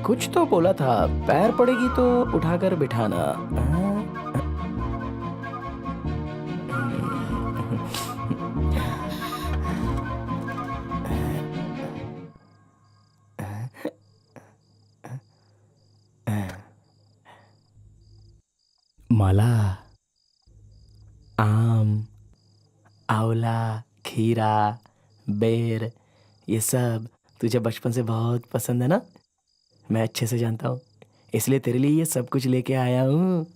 कुछ तो बोला था, पैर पड़ेगी तो उठाकर बिठाना। माला, आम, आंवला, खीरा, बेर, ये सब तुझे बचपन से बहुत पसंद है ना? मैं अच्छे से जानता हूँ, इसलिए तेरे लिए ये सब कुछ लेके आया हूँ।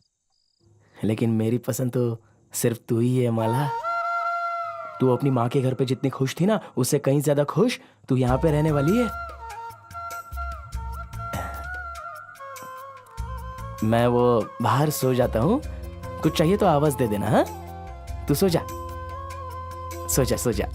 लेकिन मेरी पसंद तो सिर्फ तू ही है माला। तू अपनी माँ के घर पे जितनी खुश थी ना, उससे कहीं ज्यादा खुश तू यहाँ पे रहने वाली है। मैं वो बाहर सो जाता हूँ, कुछ चाहिए तो आवाज दे देना। हाँ, तू सो जा, सो जा, सो जा।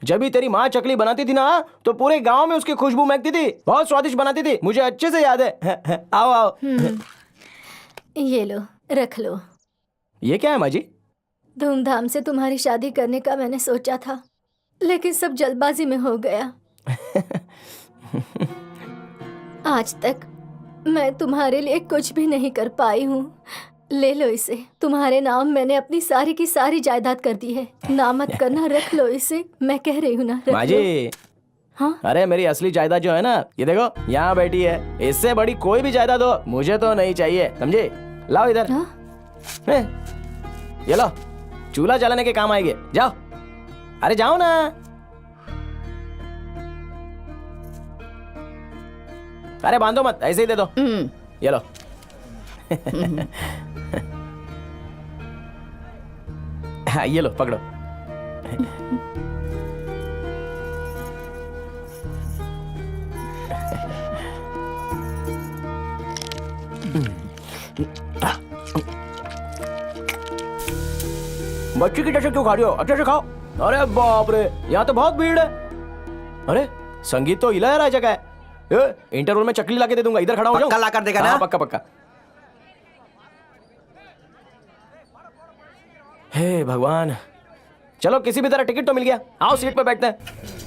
जब भी तेरी माँ चकली बनाती थी ना, तो पूरे गांव में उसकी खुशबू महकती थी। बहुत स्वादिष्ट बनाती थी, मुझे अच्छे से याद है। आओ आओ। ये लो, रख लो। ये क्या है माँ जी? धूमधाम से तुम्हारी शादी करने का मैंने सोचा था, लेकिन सब जल्दबाजी में हो गया। आज तक मैं तुम्हारे लिए कुछ भी नहीं कर पाई हूँ। ले लो इसे, तुम्हारे नाम मैंने अपनी सारी की सारी जायदाद कर दी है। ना मत करना, रख लो इसे, मैं कह रही हूँ ना, रख माँ जी। हाँ? अरे मेरी असली जायदाद जो है ना, ये देखो यहाँ बैठी है। इससे बड़ी कोई भी जायदाद हो मुझे तो नहीं चाहिए, समझे? लाओ इधर। हाँ? हैं? ये लो, चूल्हा जलाने के काम आएंगे। जाओ, अरे जाओ ना। अरे बांधो मत, ऐसे ही दे दो। ये लो। हाँ, ये लो, पकड़ो। बच्ची की जैसे क्यों खा रही हो? अच्छे से खाओ। अरे बाप रे, यहाँ तो बहुत भीड़ है। अरे संगीत तो हिला रहा जगह है। इंटरवल में चकली ला के दे दूंगा, इधर खड़ा हो जाओ। पक्का ला कर देगा ना? हाँ, पक्का पक्का। हे भगवान, चलो किसी भी तरह टिकट तो मिल गया। आओ सीट पे बैठते हैं।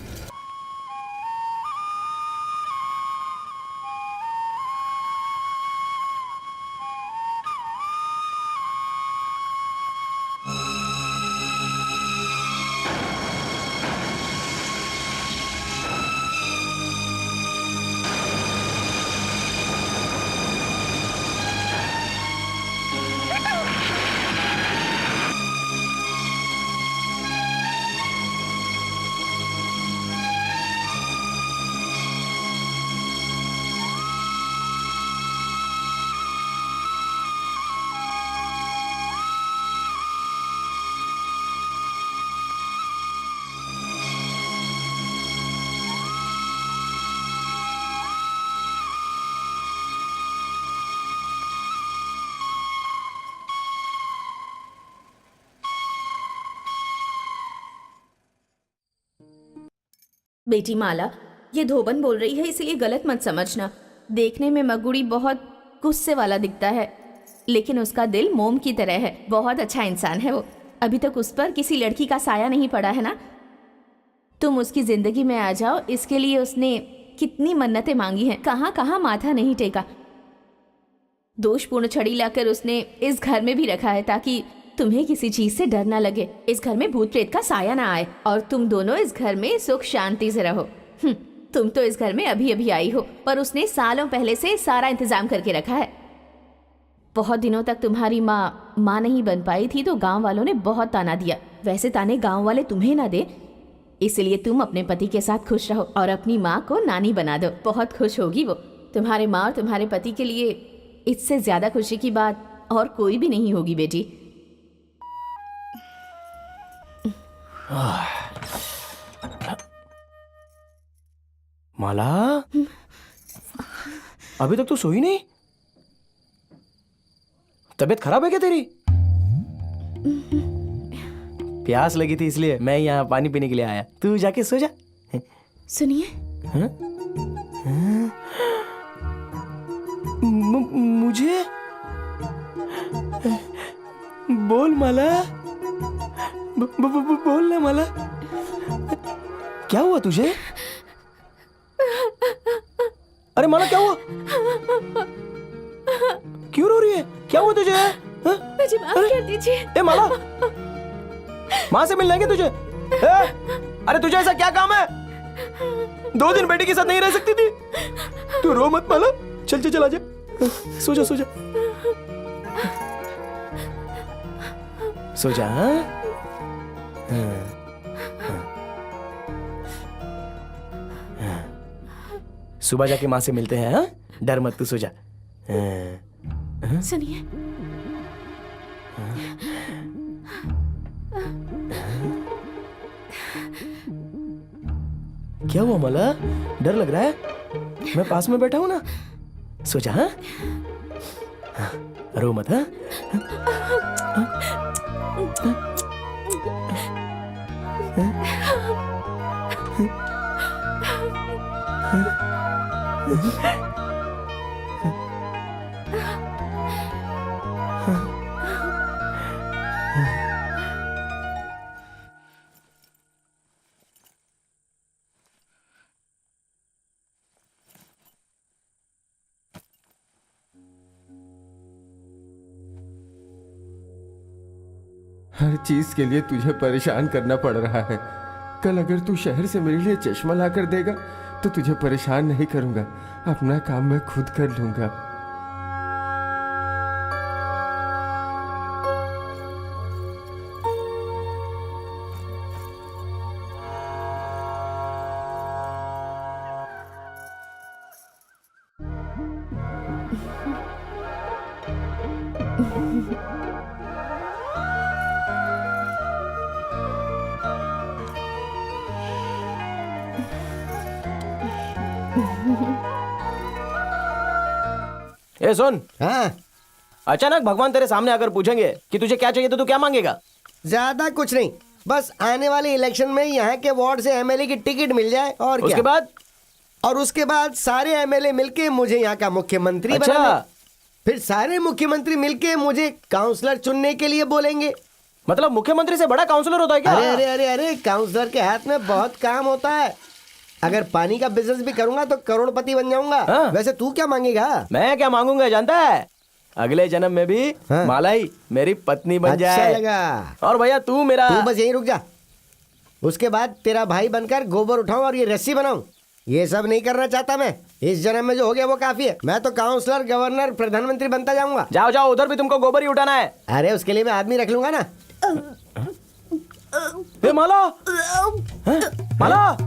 बेटी माला, ये धोबन बोल रही है, इसलिए गलत मत समझना। देखने में मगुड़ी बहुत गुस्से वाला दिखता है, लेकिन उसका दिल मोम की तरह है। बहुत अच्छा इंसान है वो। अभी तक उस पर किसी लड़की का साया नहीं पड़ा है ना। तुम उसकी जिंदगी में आ जाओ, इसके लिए उसने कितनी मन्नतें मांगी हैं, कहाँ कहाँ माथा नहीं टेका। दोषपूर्ण छड़ी लाकर उसने इस घर में भी रखा है ताकि तुम्हें किसी चीज से डर ना लगे, इस घर में भूत प्रेत का साया ना आए और तुम दोनों इस घर में सुख शांति से रहो। तुम तो इस घर में अभी अभी आई हो, पर उसने सालों पहले से सारा इंतजाम करके रखा है। बहुत दिनों तक तुम्हारी माँ नहीं बन पाई थी तो गांव वालों ने बहुत ताना दिया। वैसे ताने गांव वाले तुम्हें ना दे, इसलिए तुम अपने पति के साथ खुश रहो और अपनी माँ को नानी बना दो। बहुत खुश होगी वो। तुम्हारे माँ और तुम्हारे पति के लिए इससे ज्यादा खुशी की बात और कोई भी नहीं होगी बेटी। माला, अभी तक तो सोई नहीं? तबीयत खराब है क्या तेरी? प्यास लगी थी इसलिए मैं यहाँ पानी पीने के लिए आया। तू जाके सो जा। सुनिए, मुझे बोल माला, बोल ना माला, क्या हुआ तुझे? अरे माला क्या हुआ? क्यों रो रही है? क्या हुआ तुझे? मुझे माफ कर दीजिए। ए माला, माँ से मिलना है क्या तुझे? अरे तुझे ऐसा क्या काम है? 2 दिन बेटे के साथ नहीं रह सकती थी? तू रो मत माला, चल चल चल आजा, सो जा सो जा सो जा। सुबह जाके माँ से मिलते हैं। हाँ, डर मत, तू सो जा। सुनिए, क्या हुआ माला? डर लग रहा है? मैं पास में बैठा हूं ना, सो जा। हाँ, रो मत। हाँ, हर चीज के लिए तुझे परेशान करना पड़ रहा है। कल अगर तू शहर से मेरे लिए चश्मा ला कर देगा तो तुझे परेशान नहीं करूंगा। अपना काम मैं खुद कर लूंगा। ए सुन, हाँ, अचानक भगवान तेरे सामने आकर पूछेंगे कि तुझे क्या चाहिए तो तू क्या मांगेगा? ज्यादा कुछ नहीं, बस आने वाले इलेक्शन में यहाँ के वार्ड से एमएलए की टिकट मिल जाए और उसके क्या? बाद? और उसके बाद सारे एमएलए मिलके मुझे यहाँ का मुख्यमंत्री अच्छा। बना दें। फिर सारे मुख्यमंत्री मिलके मुझे काउंसलर चुनने के लिए बोलेंगे। मतलब मुख्यमंत्री से बड़ा काउंसलर होता है क्या? अरे अरे अरे अरे, काउंसलर के हाथ में बहुत काम होता है। अगर पानी का बिजनेस भी करूंगा तो करोड़पति बन जाऊंगा। हाँ। वैसे तू क्या मांगेगा? मैं क्या मांगूंगा जानता है? अगले जन्म में भी हाँ। मालाई मेरी पत्नी बन अच्छा जाए। लगा। और भैया तू मेरा तू बस यहीं रुक जा। उसके बाद तेरा भाई बनकर गोबर उठाऊं और ये रस्सी बनाऊं। ये सब नहीं करना चाहता मैं। इस जन्म में जो हो गया वो काफी है। मैं तो काउंसलर, गवर्नर, प्रधानमंत्री बनता जाऊंगा। जाओ जाओ, उधर भी तुमको गोबर ही उठाना है। अरे उसके लिए मैं आदमी रख लूंगा ना। ए माला, हैं? माला,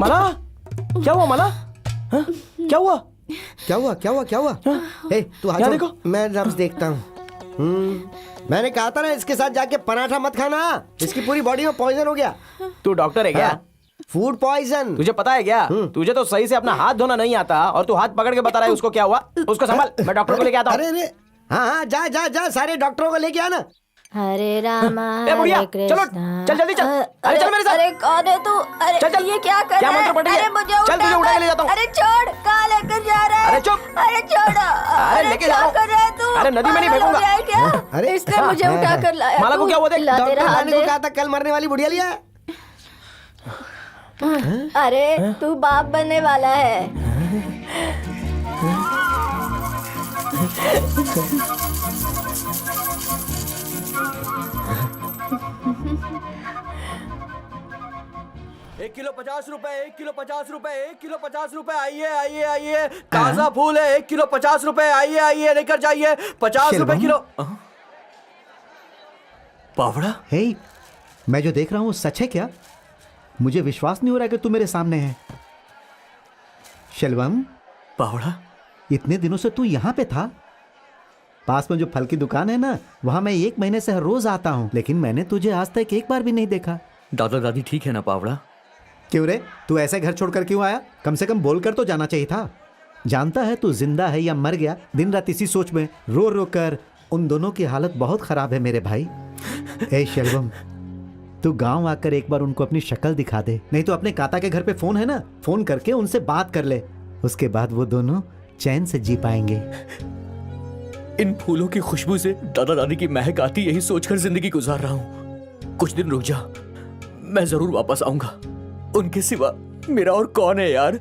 माला, क्या हुआ माला? हैं? क्या हुआ? क्या हुआ क्या हुआ क्या हुआ? ए, तू आ यहाँ जा, देखो। मैं नब्ज देखता हूँ। मैंने कहा था ना इसके साथ जाके पराठा मत खाना। इसकी पूरी बॉडी में पॉइजन हो गया। तू डॉक्टर है क्या? Food poison. तुझे पता है क्या? तुझे तो सही से अपना हाथ धोना नहीं आता और तू हाथ पकड़ के बता रहा है उसको क्या हुआ? उसको संभाल, मैं डॉक्टर को लेके आता हूँ। अरे अरे, हाँ हाँ, जा जा जा, सारे डॉक्टरों को लेके आना। हरे रामा ए बुढ़िया, हरे चलो, कृष्णा। चल जल्दी चल। अरे चल मेरे साथ। अरे कौन है तू? अरे चल, चल। ये क्या कर क्या रहा मंत्र है? पढ़ रही है? अरे मुझे चल, तुझे उठा के ले जाता हूँ। अरे छोड़, कहाँ लेकर जा रहा है? अरे चुप। अरे छोड़ो। अरे लेके जा रहा क्या हूँ। कर रहा है तू? अरे नदी में नहीं पागल हो फेंकूंगा। गया है क्या? अरे, इसने मुझे उठा कर लाया। माला को क्या हुआ देख? ला तेरा डॉक्टर हाथ लाने को दे। कहा था, कल मरने वाली बुढ़िया लिया है। अरे तू बाप बनने वाला है। एक किलो 50 रुपए, 1 किलो 50 रुपए, 1 किलो 50 रुपए। आइए आइए आइए, ताजा फूल है। 1 किलो 50 रुपए। आइए आइए, लेकर जाइए। 50 रुपए शिल्पम? किलो। पावड़ा, हे, मैं जो देख रहा हूँ सच है क्या? मुझे विश्वास नहीं हो रहा कि तू मेरे सामने है। शिल्वम, पावड़ा, इतने दिनों से तू यहाँ पे था? पास में जो फल की दुकान है ना, वहां मैं 1 महीने से हर रोज आता हूँ, लेकिन मैंने तुझे आज तक एक बार भी नहीं देखा। दादा दादी ठीक है ना पावड़ा? क्यों रे, तू ऐसे घर छोड़कर क्यों आया? कम से कम बोलकर तो जाना चाहिए था। जानता है तू जिंदा है या मर गया, दिन रात इसी सोच में रो रो कर। उन दोनों की हालत बहुत खराब है मेरे भाई। ए शिल्वम, तू गांव आकर एक बार उनको अपनी शक्ल दिखा दे, नहीं तो अपने काका के घर पे फोन है ना, फोन करके उनसे बात कर ले। उसके बाद वो दोनों चैन से जी पाएंगे। इन फूलों की खुशबू से दादा दादी की महक आती, यही सोचकर जिंदगी गुजार रहा हूँ। कुछ दिन रुक जा, मैं जरूर वापस आऊंगा। उनके सिवा मेरा और कौन है यार?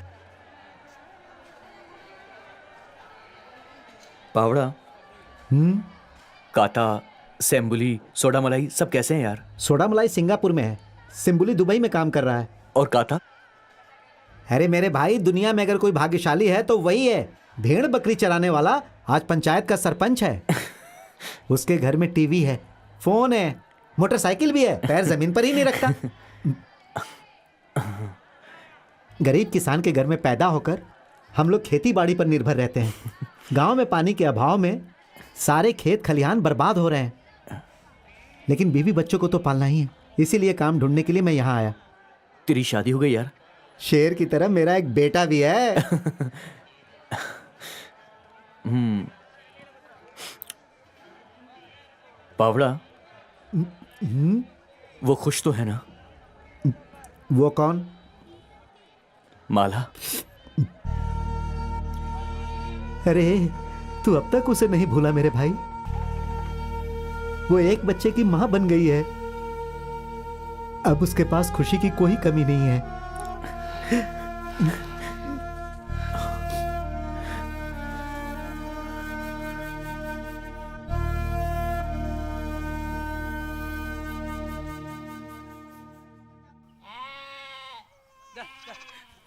पावड़ा, काता, सेम्बुली, सोडा मलाई सब कैसे हैं यार? सोडा मलाई सिंगापुर में है, सिम्बुली दुबई में काम कर रहा है। और काता? अरे मेरे भाई, दुनिया में अगर कोई भाग्यशाली है तो वही है। भेड़ बकरी चराने वाला आज पंचायत का सरपंच है। उसके घर में टीवी है, फोन है, मोटरसाइकिल भी है, पैर जमीन पर ही नहीं रखता। गरीब किसान के घर में पैदा होकर हम लोग खेती बाड़ी पर निर्भर रहते हैं। गांव में पानी के अभाव में सारे खेत खलिहान बर्बाद हो रहे हैं, लेकिन बीवी बच्चों को तो पालना ही है। इसीलिए काम ढूंढने के लिए मैं यहाँ आया। तेरी शादी हो गई यार? शेर की तरह मेरा एक बेटा भी है। पावड़ा, वो खुश तो है ना? वो कौन? माला। अरे तू अब तक उसे नहीं भूला मेरे भाई। वो एक बच्चे की मां बन गई है। अब उसके पास खुशी की कोई कमी नहीं है।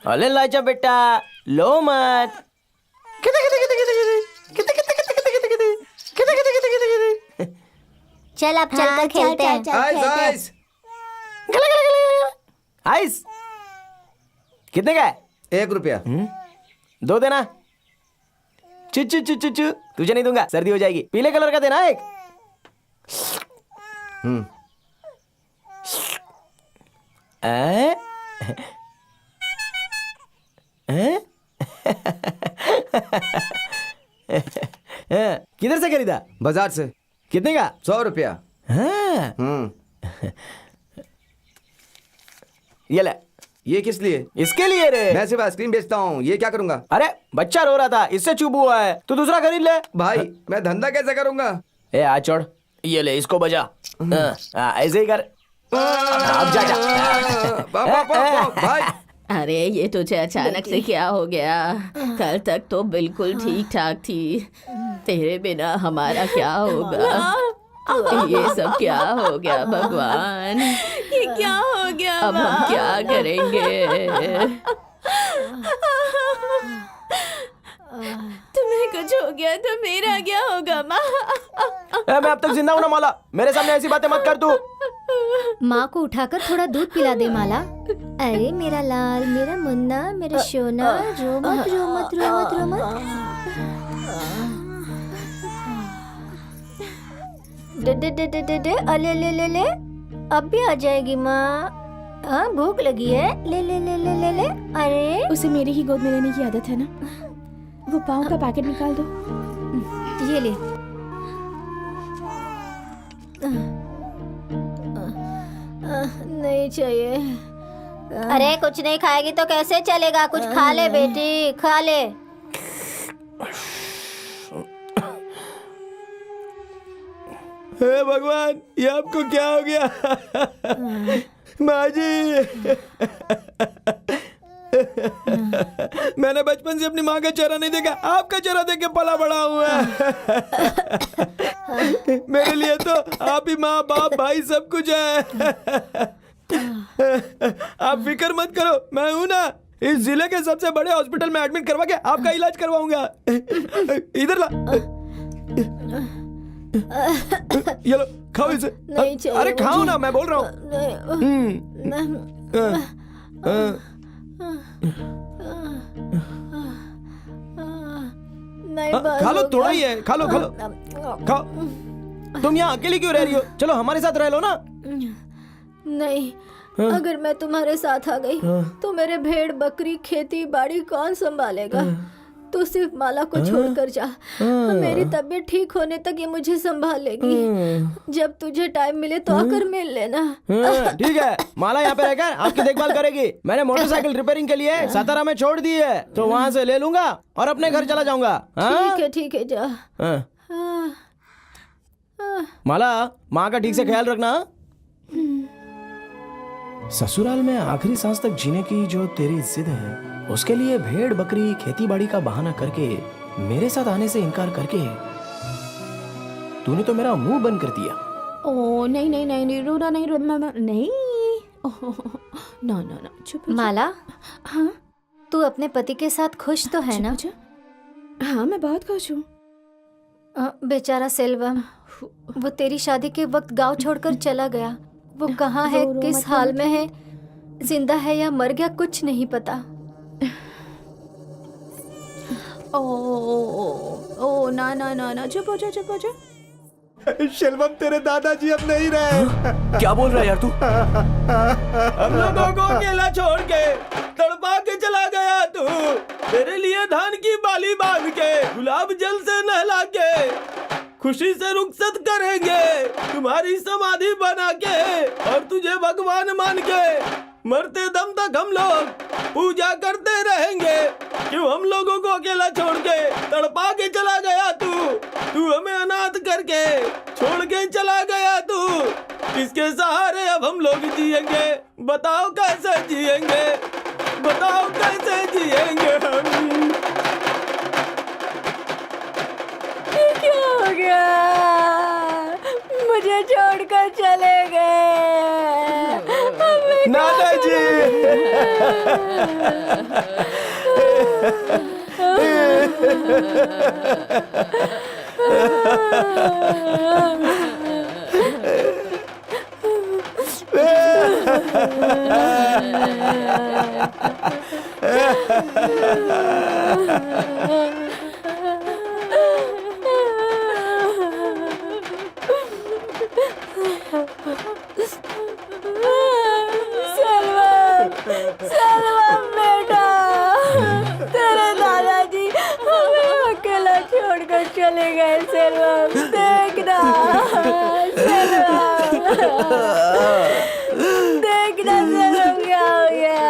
अले लाजा बेटा, लो मत। चल अब चलकर खेलते हैं। Ice ice. आइस कितने का है? 1 रुपया। 2 देना। चु चु चु चु चु, तुझे नहीं दूंगा, सर्दी हो जाएगी। पीले कलर का देना एक। किधर से खरीदा? बाजार से। कितने का? 100 रुपया। हाँ। ये ले। ये किस लिए? इसके लिए रे। मैं सिर्फ आइसक्रीम बेचता हूँ, ये क्या करूंगा? अरे बच्चा रो रहा था, इससे चुप हुआ है, तू दूसरा खरीद ले। भाई मैं धंधा कैसे करूंगा? ए आ छोड़, ये ले इसको बजा। ऐसे ही कर। अब जा जा। भाई अरे ये तुझे अचानक से क्या हो गया? कल तक तो बिल्कुल ठीक ठाक थी। तेरे बिना हमारा क्या होगा? ये सब क्या हो गया भगवान? ये क्या हो गया? अब हम क्या करेंगे? तुम्हें कुछ हो गया तो मेरा क्या होगा माँ? मैं अब तक जिंदा हूँ ना माला, मेरे सामने ऐसी बातें मत कर तू। माँ को उठाकर थोड़ा दूध पिला दे माला। अरे मेरा लाल, मेरा मुन्ना, मेरा सोना, रो मत रो मत रो मत रो मत। दे दे दे दे दे दे, अले ले ले ले, अब भी आ जाएगी माँ। हाँ भूख लगी है, ले ले ले ले ले ले। अरे उसे मेरी ही गोद में लेने की आदत है ना। वो पाँव का पैकेट निकाल दो। ये ले। नहीं चाहिए। अरे कुछ नहीं खाएगी तो कैसे चलेगा? कुछ खा ले बेटी, खा ले। हे भगवान, ये आपको क्या हो गया? माँ जी, मैंने बचपन से अपनी माँ का चेहरा नहीं देखा, आपका चेहरा देख के पला बड़ा हुआ है। मेरे लिए तो आप ही माँ बाप भाई सब कुछ है। आप फिक्र मत करो, मैं हूं ना। इस जिले के सबसे बड़े हॉस्पिटल में एडमिट करवा के आपका इलाज करवाऊंगा। इधर ला, ये लो, खाओ इसे। नहीं चाहिए अरे खाओ मुझे। ना, मैं बोल रहा हूँ। नहीं खा लो, थोड़ा ही है, खा लो खा लो, खाओ। तुम यहाँ अकेली क्यों रह रही हो? चलो हमारे साथ रह लो ना। नहीं, अगर मैं तुम्हारे साथ आ गई तो मेरे भेड़ बकरी खेती बाड़ी कौन संभालेगा? तू सिर्फ माला को छोड़कर जा। मेरी तबीयत ठीक होने तक ये मुझे संभाल लेगी। जब तुझे टाइम मिले तो आकर मिल लेना। ठीक है, माला यहाँ पे रहकर आपकी देखभाल करेगी। मैंने मोटरसाइकिल रिपेयरिंग के लिए सातारा में छोड़ दी है, तो वहाँ से ले लूंगा और अपने घर चला जाऊंगा। ठीक है जा। माला, माँ का ठीक से ख्याल रखना। ससुराल में आखिरी सांस तक जीने की जो तेरी जिद है, उसके लिए भेड़ बकरी खेती बाड़ी का बहाना करके मेरे साथ आने से इनकार करके तूने तो मेरा मुंह बंद कर दिया। ओ नहीं नहीं नहीं नहीं, रोना नहीं रोना नहीं। ना ना ना, चुप। माला, हाँ तू अपने पति के साथ खुश तो है ना? हाँ मैं बहुत खुश हूँ। बेचारा सेल्वम, वो तेरी शादी के वक्त गांव छोड़कर चला गया। वो कहाँ है, किस हाल में है, जिंदा है या मर गया, कुछ नहीं पता। ओ ना ना ना ना, चुप हो जा चुप हो जा। शिल्वम, तेरे दादाजी अब नहीं रहे। क्या बोल रहा है यार तू? हम लोगों को अकेला छोड़ के तड़पा के चला गया तू। तेरे लिए धान की बाली बांध के, गुलाब जल से नहला के, खुशी से रुखसत करेंगे तुम्हारी समाधि बना के, और तुझे भगवान मान के मरते दम तक हम लोग पूजा करते रहेंगे। क्यों हम लोगों को अकेला छोड़ के तड़पा के चला गया तू हमें अनाथ करके छोड़ के चला गया तू। किसके सहारे अब हम लोग जिएंगे? बताओ कैसे जिएंगे? बताओ कैसे जिएंगे हम? क्या हो गया? मुझे छोड़कर चले गए। दादाजी, सलमान बेटा, तेरे दादाजी हमें अकेला छोड़कर चले गए। सलमान देखना सलवा क्या हो गया।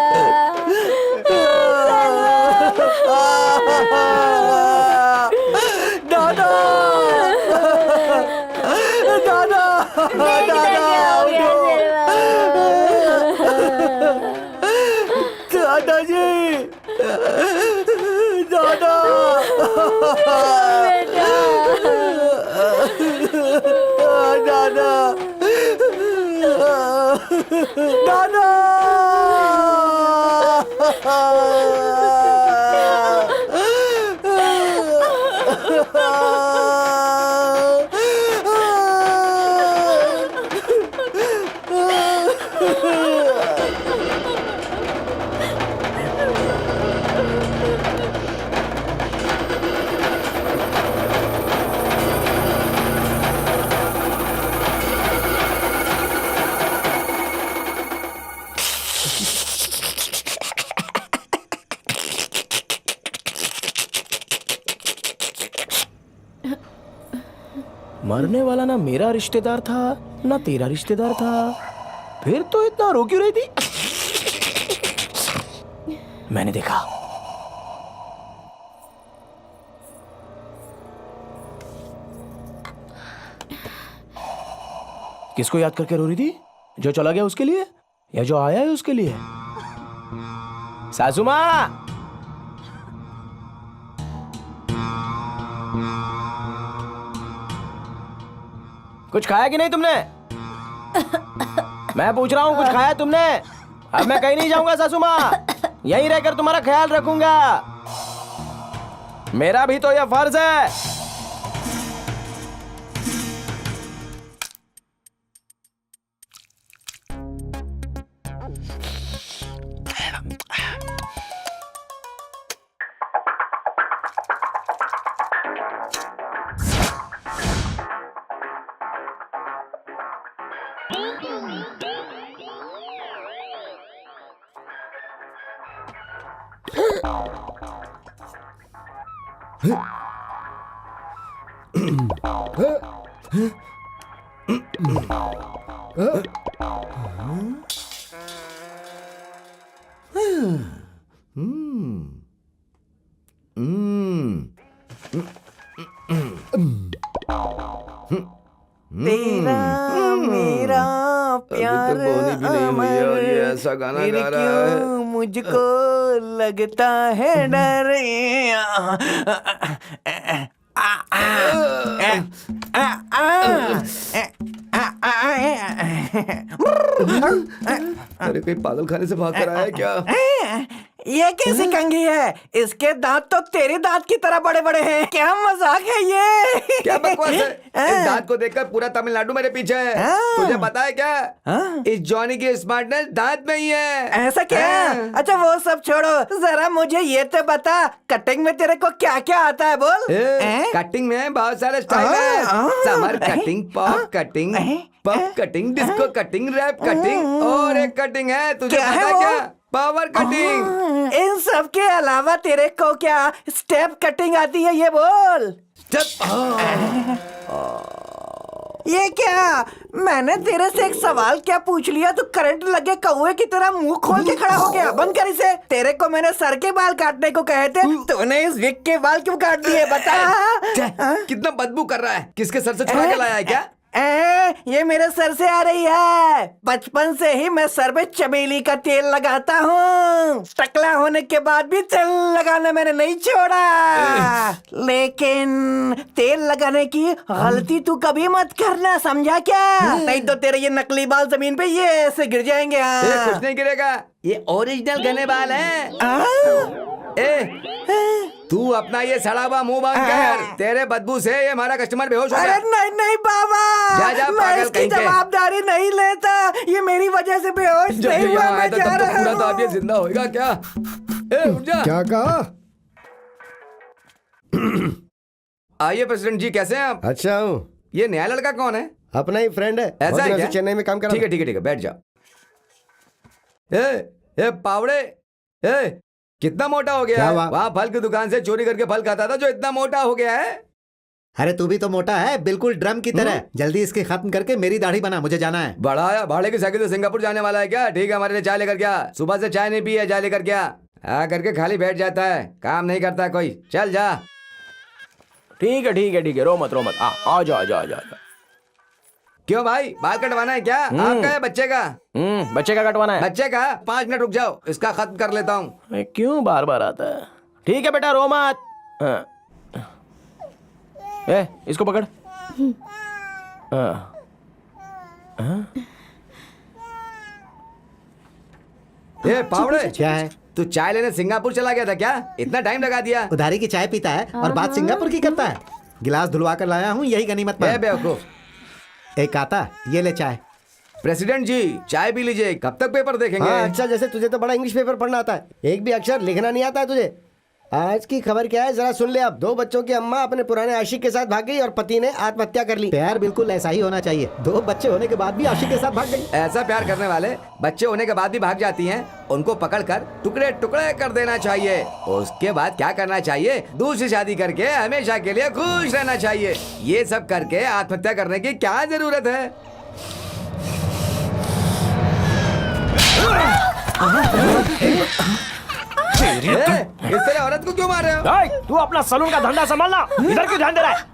दादा दादा देखना क्या हो गया सलवा। दादाजी दादा दादा दादा मरने वाला ना मेरा रिश्तेदार था ना तेरा रिश्तेदार था, फिर तो इतना रो क्यों रही थी? मैंने देखा। किसको याद करके रो रही थी? जो चला गया उसके लिए या जो आया है उसके लिए? सासू माँ, कुछ खाया कि नहीं तुमने? मैं पूछ रहा हूँ, कुछ खाया तुमने? अब मैं कहीं नहीं जाऊंगा सासू माँ, यहीं रहकर तुम्हारा ख्याल रखूंगा। मेरा भी तो यह फर्ज है। तेरा मेरा प्यार अभी तक बोनी भी नहीं हुई है और ये ऐसा गाना गा रहा है। मुझको लगता है डर। अरे कोई पागल खाने से भाग कर आया है क्या? ये कैसी कंघी है? इसके दांत तो तेरे दांत की तरह बड़े बड़े हैं। क्या मजाक है ये? क्या बकवास है? इस दांत को देखकर पूरा तमिलनाडु मेरे पीछे है। तुझे पता है क्या? इस जॉनी की स्मार्टनेस दांत में ही है। ऐसा क्या? अच्छा वो सब छोड़ो, जरा मुझे ये तो बता, कटिंग में तेरे को क्या क्या आता है बोल? कटिंग में बहुत सारे स्टाइल है। समर कटिंग, पॉप कटिंग, पप cutting, disco cutting, rap cutting और एक कटिंग है, तुझे क्या पता है है वो? क्या? Power cutting. इन सब के अलावा तेरे को क्या स्टेप कटिंग आती है ये बोल? ये क्या? मैंने तेरे से एक सवाल क्या पूछ लिया, तू करंट लगे कौवे की तरह मुंह खोल के खड़ा हो गया। बंद कर इसे। तेरे को मैंने सर के बाल काटने को कहे थे, तूने इस विक के बाल क्यों काट दिए बता? कितना बदबू कर रहा है। किसके सर से छुड़ा के लाया है क्या? ये मेरे सर से आ रही है। बचपन से ही मैं सर पे चमेली का तेल लगाता हूँ। टकला होने के बाद भी तेल लगाना मैंने नहीं छोड़ा। लेकिन तेल लगाने की गलती तू कभी मत करना, समझा क्या? नहीं तो तेरे ये नकली बाल जमीन पे ये ऐसे गिर जाएंगे। कुछ नहीं गिरेगा, ये ओरिजिनल घने बाल है। तू अपना ये सड़ा हुआ मुंह बंद कर। तेरे बदबू से ये हमारा कस्टमर बेहोश हो गया। अरे नहीं नहीं बाबा, जा, मैं पागल इसकी कहीं के। जवाबजदारी नहीं लेता। ये मेरी वजह से बेहोश जब नहीं ये हुआ। यहाँ आया मैं था जा तब तो रहा पूरा तो हूँ। अब ये जिंदा होएगा क्या? उठ जा। क्या कहा? आइए प्रेसिडेंट जी, कैसे हैं आप? अच्छा हूँ। ये नया लड़का कौन है? अपना ही फ्रेंड है। ऐसा बहुत है दिनों से क्या? चेन्नई में काम कर ठीक है ठीक है ठीक है, बैठ जाओ। ए पावड़े, कितना मोटा हो गया क्या है? हुआ? वहाँ फल की दुकान से चोरी करके फल खाता था जो इतना मोटा हो गया है। अरे तू भी तो मोटा है, बिल्कुल ड्रम की तरह। जल्दी इसके खत्म करके मेरी दाढ़ी बना, मुझे जाना है। बड़ा आया भाड़े की साइकिल से सिंगापुर जाने वाला है क्या? ठीक है, हमारे लिए चाय लेकर क्या? सुबह से चाय नहीं पी है, चाय लेकर क्या? आ करके खाली बैठ जाता है, काम नहीं करता कोई। चल जा। ठीक है, रो मत आ जा। क्यों भाई, बाल कटवाना है क्या? आपका है बच्चे का? बच्चे का कटवाना है। बच्चे का? 5 मिनट रुक जाओ, इसका खत्म कर लेता हूँ। क्यों बार बार आता है? ठीक है बेटा, रो मत। हाँ। इसको पकड़। ये पावड़े, क्या है? तू चाय लेने सिंगापुर चला गया था क्या? इतना टाइम लगा दिया। उधारी की चाय पीता है और बात सिंगापुर की करता है। गिलास धुलवा कर लाया हूँ, यही गनीमत ए पर। बेवकूफ। एक आता, ये ले चाय। प्रेसिडेंट जी, चाय पी लीजिए, कब तक पेपर देखेंगे? हाँ अच्छा, जैसे तुझे तो बड़ा इंग्लिश पेपर पढ़ना आता है, एक भी अक्षर लिखना नहीं आता है तुझे। आज की खबर क्या है जरा सुन ले। अब 2 बच्चों की अम्मा अपने पुराने आशिक के साथ भाग गई और पति ने आत्महत्या कर ली। प्यार बिल्कुल ऐसा ही होना चाहिए। 2 बच्चे होने के बाद भी आशिक के साथ भाग गई। ऐसा प्यार करने वाले बच्चे होने के बाद भी भाग जाती हैं, उनको पकड़कर टुकड़े टुकड़े कर देना चाहिए। उसके बाद क्या करना चाहिए? दूसरी शादी करके हमेशा के लिए खुश रहना चाहिए। ये सब करके आत्महत्या करने की क्या जरूरत है? इस तरह औरत को क्यों मार रहे हो? तू अपना सलून का धंधा संभालना, इधर क्यों ध्यान दे रहा है?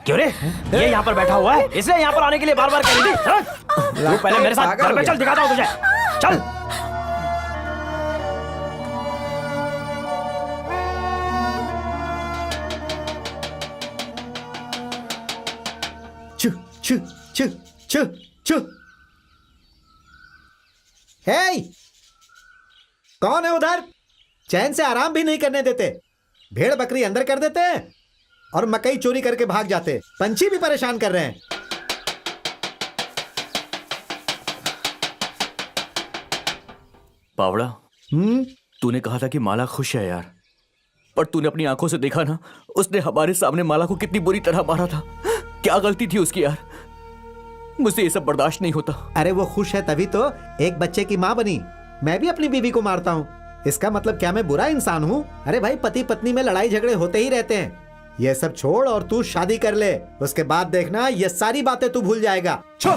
क्यों रे? ये यहाँ पर बैठा हुआ है, इसलिए यहाँ पर आने के लिए बार बार कह रही थी। तू पहले मेरे साथ घर में चल, दिखाता हूँ तुझे। चल। छु छु छु छु छु। हे, कौन है उधर? चैन से आराम भी नहीं करने देते। भेड़ बकरी अंदर कर देते हैं और मकई चोरी करके भाग जाते। पंछी भी परेशान कर रहे हैं। पावड़ा, तूने कहा था कि माला खुश है यार, पर तूने अपनी आंखों से देखा ना, उसने हमारे सामने माला को कितनी बुरी तरह मारा था। क्या गलती थी उसकी यार, मुझसे ये सब बर्दाश्त नहीं होता। अरे वो खुश है तभी तो एक बच्चे की माँ बनी। मैं भी अपनी बीवी को मारता हूँ, इसका मतलब क्या मैं बुरा इंसान हूँ? अरे भाई, पति पत्नी में लड़ाई झगड़े होते ही रहते हैं। ये सब छोड़ और तू शादी कर ले, उसके बाद देखना ये सारी बातें तू भूल जाएगा। छो।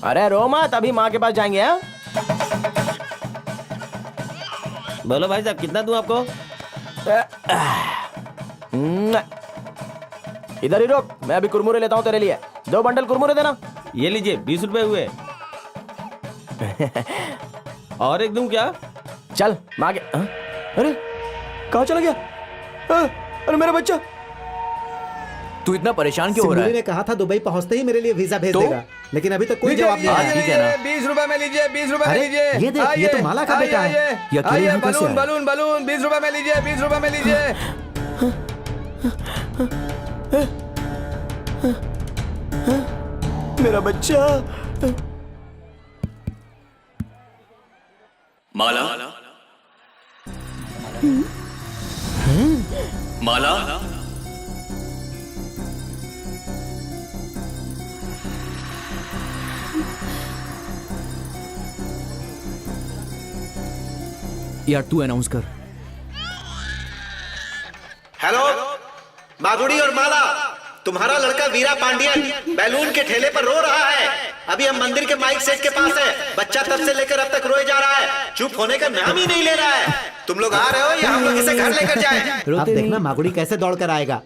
अरे रो मत, अभी माँ के पास जाएंगे। हाँ? बोलो भाई साहब, कितना दूं आपको? इधर ही रुक, मैं अभी कुरमुरे लेता हूँ तेरे लिए। 2 बंडल कुरमुरे देना। ये लीजिए, 20 रुपए हुए। और एक दूं क्या? चल माँ के। अरे कहाँ चला गया? अरे मेरा बच्चा। तू इतना परेशान क्यों हो रहा सिंदूरी है? ने कहा था दुबई पहुंचते ही मेरे लिए वीजा भेज तो? देगा, लेकिन अभी तक कोई जवाब नहीं आया। ठीक है ना? 20 रुपए में लीजिए, 20 रुपए में अरे, लीजिए। ये देख, ये तो माला का बेटा है। ये अकेले आइए, यहाँ कैसे बलून आया? बलून बलून 20 रुपए में लीजिए, 20 रुपए में लीजिए। मेरा बच्चा। माला, माला, यार तू अनाउंस कर। हेलो, मागुड़ी और माला, तुम्हारा लड़का वीरा पांडियन बैलून के ठेले पर रो रहा है। अभी हम मंदिर के माइक सेट के पास है। बच्चा तब से लेकर अब तक रोए जा रहा है, चुप होने का नाम ही नहीं ले रहा है। तुम लोग आ रहे हो या हम लोग इसे घर लेकर जाएं? अब देखना मागुड़ी कैसे दौड़ कर आएगा।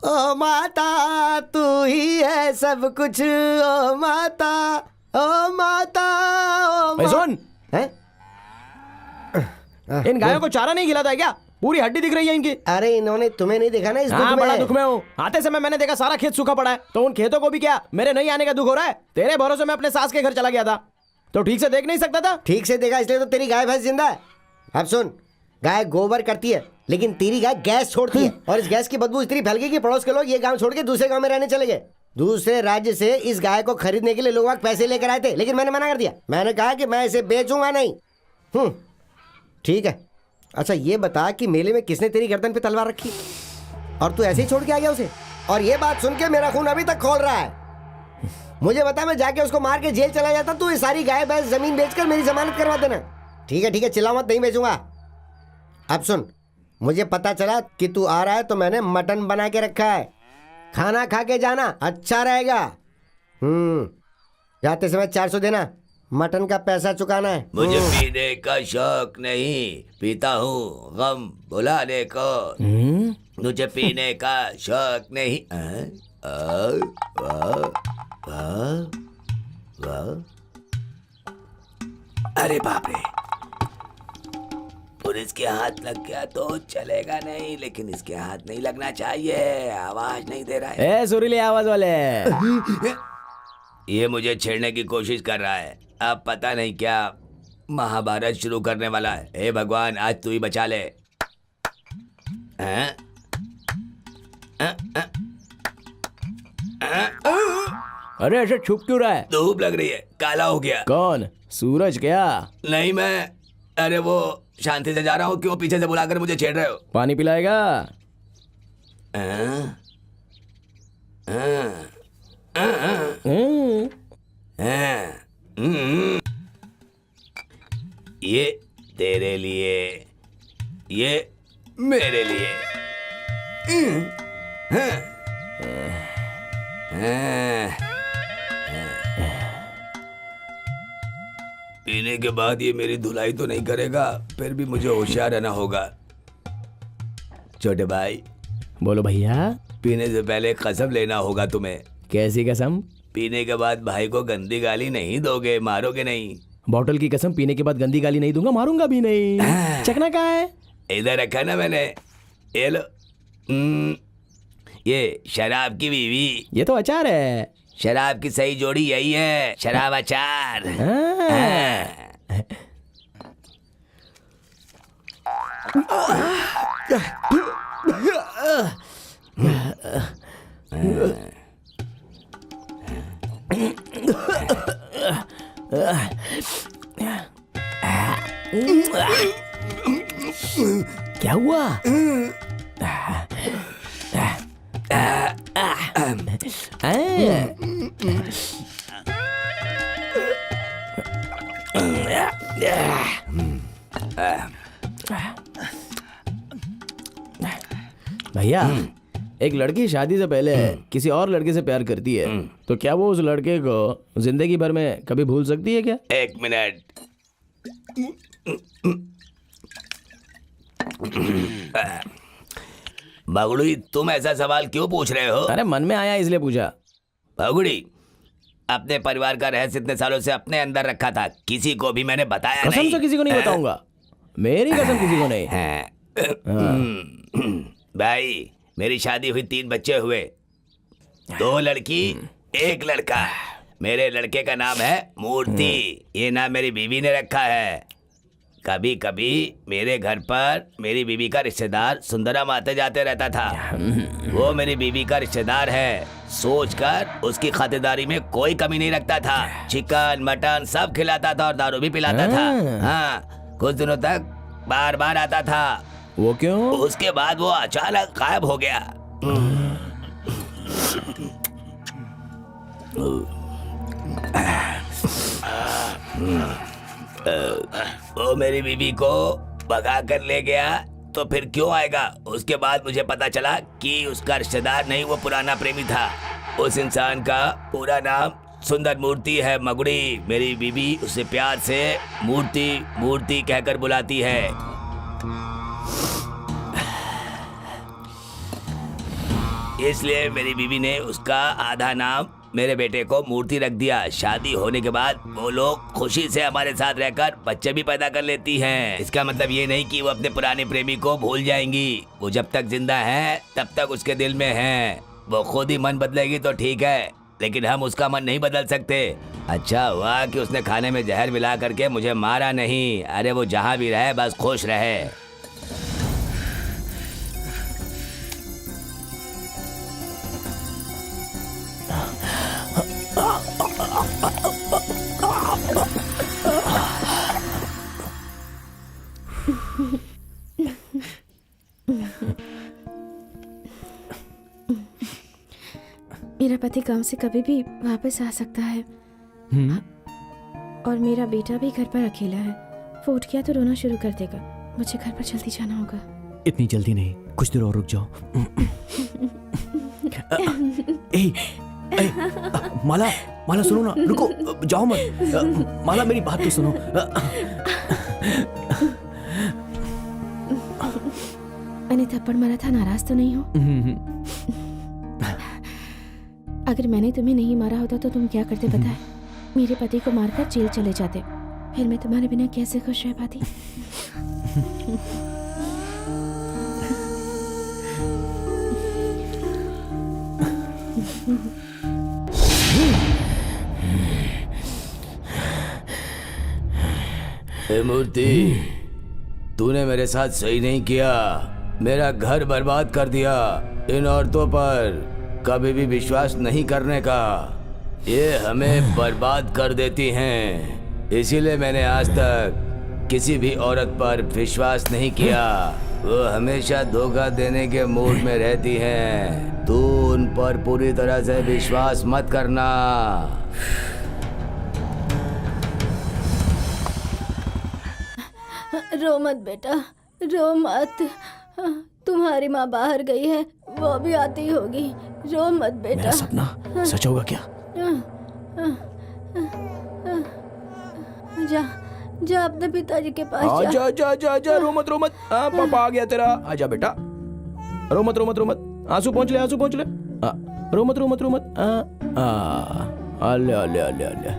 ओ माता तू ही है सब कुछ, ओ माता, ओ माता, ओ भाई सुन, हैं? इन गायों को चारा नहीं खिलाता है क्या? पूरी हड्डी दिख रही है इनकी। अरे इन्होंने तुम्हें नहीं देखा ना इस दुख हाँ, में? बड़ा दुख में हूँ। आते समय मैंने देखा सारा खेत सूखा पड़ा है, तो उन खेतों को भी क्या मेरे नहीं आने का दुख हो रहा है? तेरे भरोसे में अपने सास के घर चला गया था, तो ठीक से देख नहीं सकता था? ठीक से देखा इसलिए तो तेरी गाय भैंस जिंदा है। अब सुन, गाय गोबर करती है लेकिन तेरी गाय गैस छोड़ती है, और इस गैस की बदबू इतनी फैल गई कि पड़ोस के लोग ये गांव छोड़ के दूसरे गांव में रहने चले गए। दूसरे राज्य से इस गाय को खरीदने के लिए लोग पैसे लेकर आए थे, लेकिन मैंने मना कर दिया। मैंने कहा कि मैं इसे बेचूंगा नहीं। ठीक है। अच्छा ये बता कि मेले में किसने तेरी गर्दन पे तलवार रखी और तू ऐसे ही छोड़ के आ गया उसे? और ये बात सुन के मेरा खून अभी तक खौल रहा है। मुझे बता, मैं जाके उसको मार के जेल चला जाता, तू ये सारी गाय भैंस जमीन बेचकर मेरी जमानत करवा देना। ठीक है चिल्ला मत, नहीं बेचूंगा। अब सुन, मुझे पता चला कि तू आ रहा है तो मैंने मटन बना के रखा है, खाना खा के जाना, अच्छा रहेगा। जाते समय 400 देना, मटन का पैसा चुकाना है। मुझे पीने का शौक नहीं, पीता हूँ गम भुलाने को। मुझे पीने का शौक नहीं। अरे बाप रे, पुलिस के हाथ लग गया तो चलेगा नहीं, लेकिन इसके हाथ नहीं लगना चाहिए। आवाज नहीं दे रहा है। ए सुरीली आवाज वाले, ये मुझे छेड़ने की कोशिश कर रहा है। अब पता नहीं क्या महाभारत शुरू करने वाला है। हे भगवान, आज तू ही बचा ले। अरे ऐसे छुप क्यों रहा है? धूप लग रही है, काला हो गया। कौन? सूरज क्या? नहीं मैं, अरे वो शांति से जा रहा हूँ, क्यों पीछे से बुलाकर मुझे छेड़ रहे हो? पानी पिलाएगा? ये तेरे लिए, ये मेरे लिए। पीने के बाद ये मेरी धुलाई तो नहीं करेगा, फिर भी मुझे होशियार रहना होगा। छोटे भाई। बोलो भैया। पीने से पहले कसम लेना होगा तुम्हें। कैसी कसम? पीने के बाद भाई को गंदी गाली नहीं दोगे, मारोगे नहीं। बॉटल की कसम, पीने के बाद गंदी गाली नहीं दूंगा, मारूंगा भी नहीं। चखना कहाँ है? इधर रखा ना मैंने, ये लो। ये शराब की बीवी। ये तो अचार है। शराब की सही जोड़ी यही है, शराब अचार। क्या हुआ? भैया एक लड़की शादी से पहले किसी और लड़के से प्यार करती है तो क्या वो उस लड़के को जिंदगी भर में कभी भूल सकती है क्या? एक मिनट। बगुड़ी, तुम ऐसा सवाल क्यों पूछ रहे हो? अरे मन में आया इसलिए पूछा। बगुड़ी, अपने परिवार का रहस्य इतने सालों से अपने अंदर रखा था, किसी को भी मैंने बताया कसम नहीं। से किसी को नहीं बताऊंगा, मेरी कसम किसी को नहीं। भाई, मेरी शादी हुई, 3 बच्चे हुए, 2 लड़की 1 लड़का। मेरे लड़के का नाम है मूर्ति, ये नाम मेरी बीवी ने रखा है। कभी कभी मेरे घर पर मेरी बीवी का रिश्तेदार सुंदरम आते जाते रहता था। वो मेरी बीवी का रिश्तेदार है सोचकर उसकी खातिरदारी में कोई कमी नहीं रखता था। चिकन मटन सब खिलाता था और दारू भी पिलाता था। हाँ, कुछ दिनों तक बार बार आता था। वो क्यों? उसके बाद वो अचानक गायब हो गया। वो मेरी बीवी को भगा कर ले गया तो फिर क्यों आएगा? उसके बाद मुझे पता चला कि उसका रिश्तेदार नहीं, वो पुराना प्रेमी था। उस इंसान का पूरा नाम सुंदर मूर्ति है। मगुड़ी, मेरी बीवी उसे प्यार से मूर्ति मूर्ति कहकर बुलाती है। इसलिए मेरी बीवी ने उसका आधा नाम मेरे बेटे को मूर्ति रख दिया। शादी होने के बाद वो लोग खुशी से हमारे साथ रहकर बच्चे भी पैदा कर लेती हैं। इसका मतलब ये नहीं कि वो अपने पुराने प्रेमी को भूल जाएंगी। वो जब तक जिंदा है तब तक उसके दिल में है। वो खुद ही मन बदलेगी तो ठीक है, लेकिन हम उसका मन नहीं बदल सकते। अच्छा हुआ कि उसने खाने में जहर मिला करके मुझे मारा नहीं। अरे वो जहाँ भी रहे बस खुश रहे। मेरा पति गांव से कभी भी वापस आ सकता है और मेरा बेटा भी घर पर अकेला है। वो उठ गया तो रोना शुरू कर देगा। मुझे घर पर जल्दी जाना होगा। इतनी जल्दी नहीं, कुछ देर और रुक जाओ। माला, माला सुनो ना, रुको, जाओ मत। माला मेरी बात तो सुनो। मैंने थप्पड़ मारा था, नाराज तो नहीं हो? अगर मैंने तुम्हें नहीं मारा होता तो तुम क्या करते पता है? मेरे पति को मारकर जेल चले जाते। फिर मैं तुम्हारे बिना कैसे खुश रह पाती? मूर्ति, तूने मेरे साथ सही नहीं किया। मेरा घर बर्बाद कर दिया। इन औरतों पर कभी भी विश्वास नहीं करने का, ये हमें बर्बाद कर देती हैं। इसीलिए मैंने आज तक किसी भी औरत पर विश्वास नहीं किया। वो हमेशा धोखा देने के मूड में रहती हैं। तू उन पर पूरी तरह से विश्वास मत करना। रो मत बेटा, रो मत। तुम्हारी माँ बाहर गई है, वो भी आती होगी। रो मत बेटा। मेरा सपना सच होगा क्या? जा जा अपने पिताजी के पास जा। जा जा जा जा, रो मत रो मत। पापा आ गया तेरा। आजा बेटा, रो मत रो मत रो मत। आंसू पहुंच ले, आंसू पहुंच ले। रो मत रो मत रो मत। अले अले अले अले।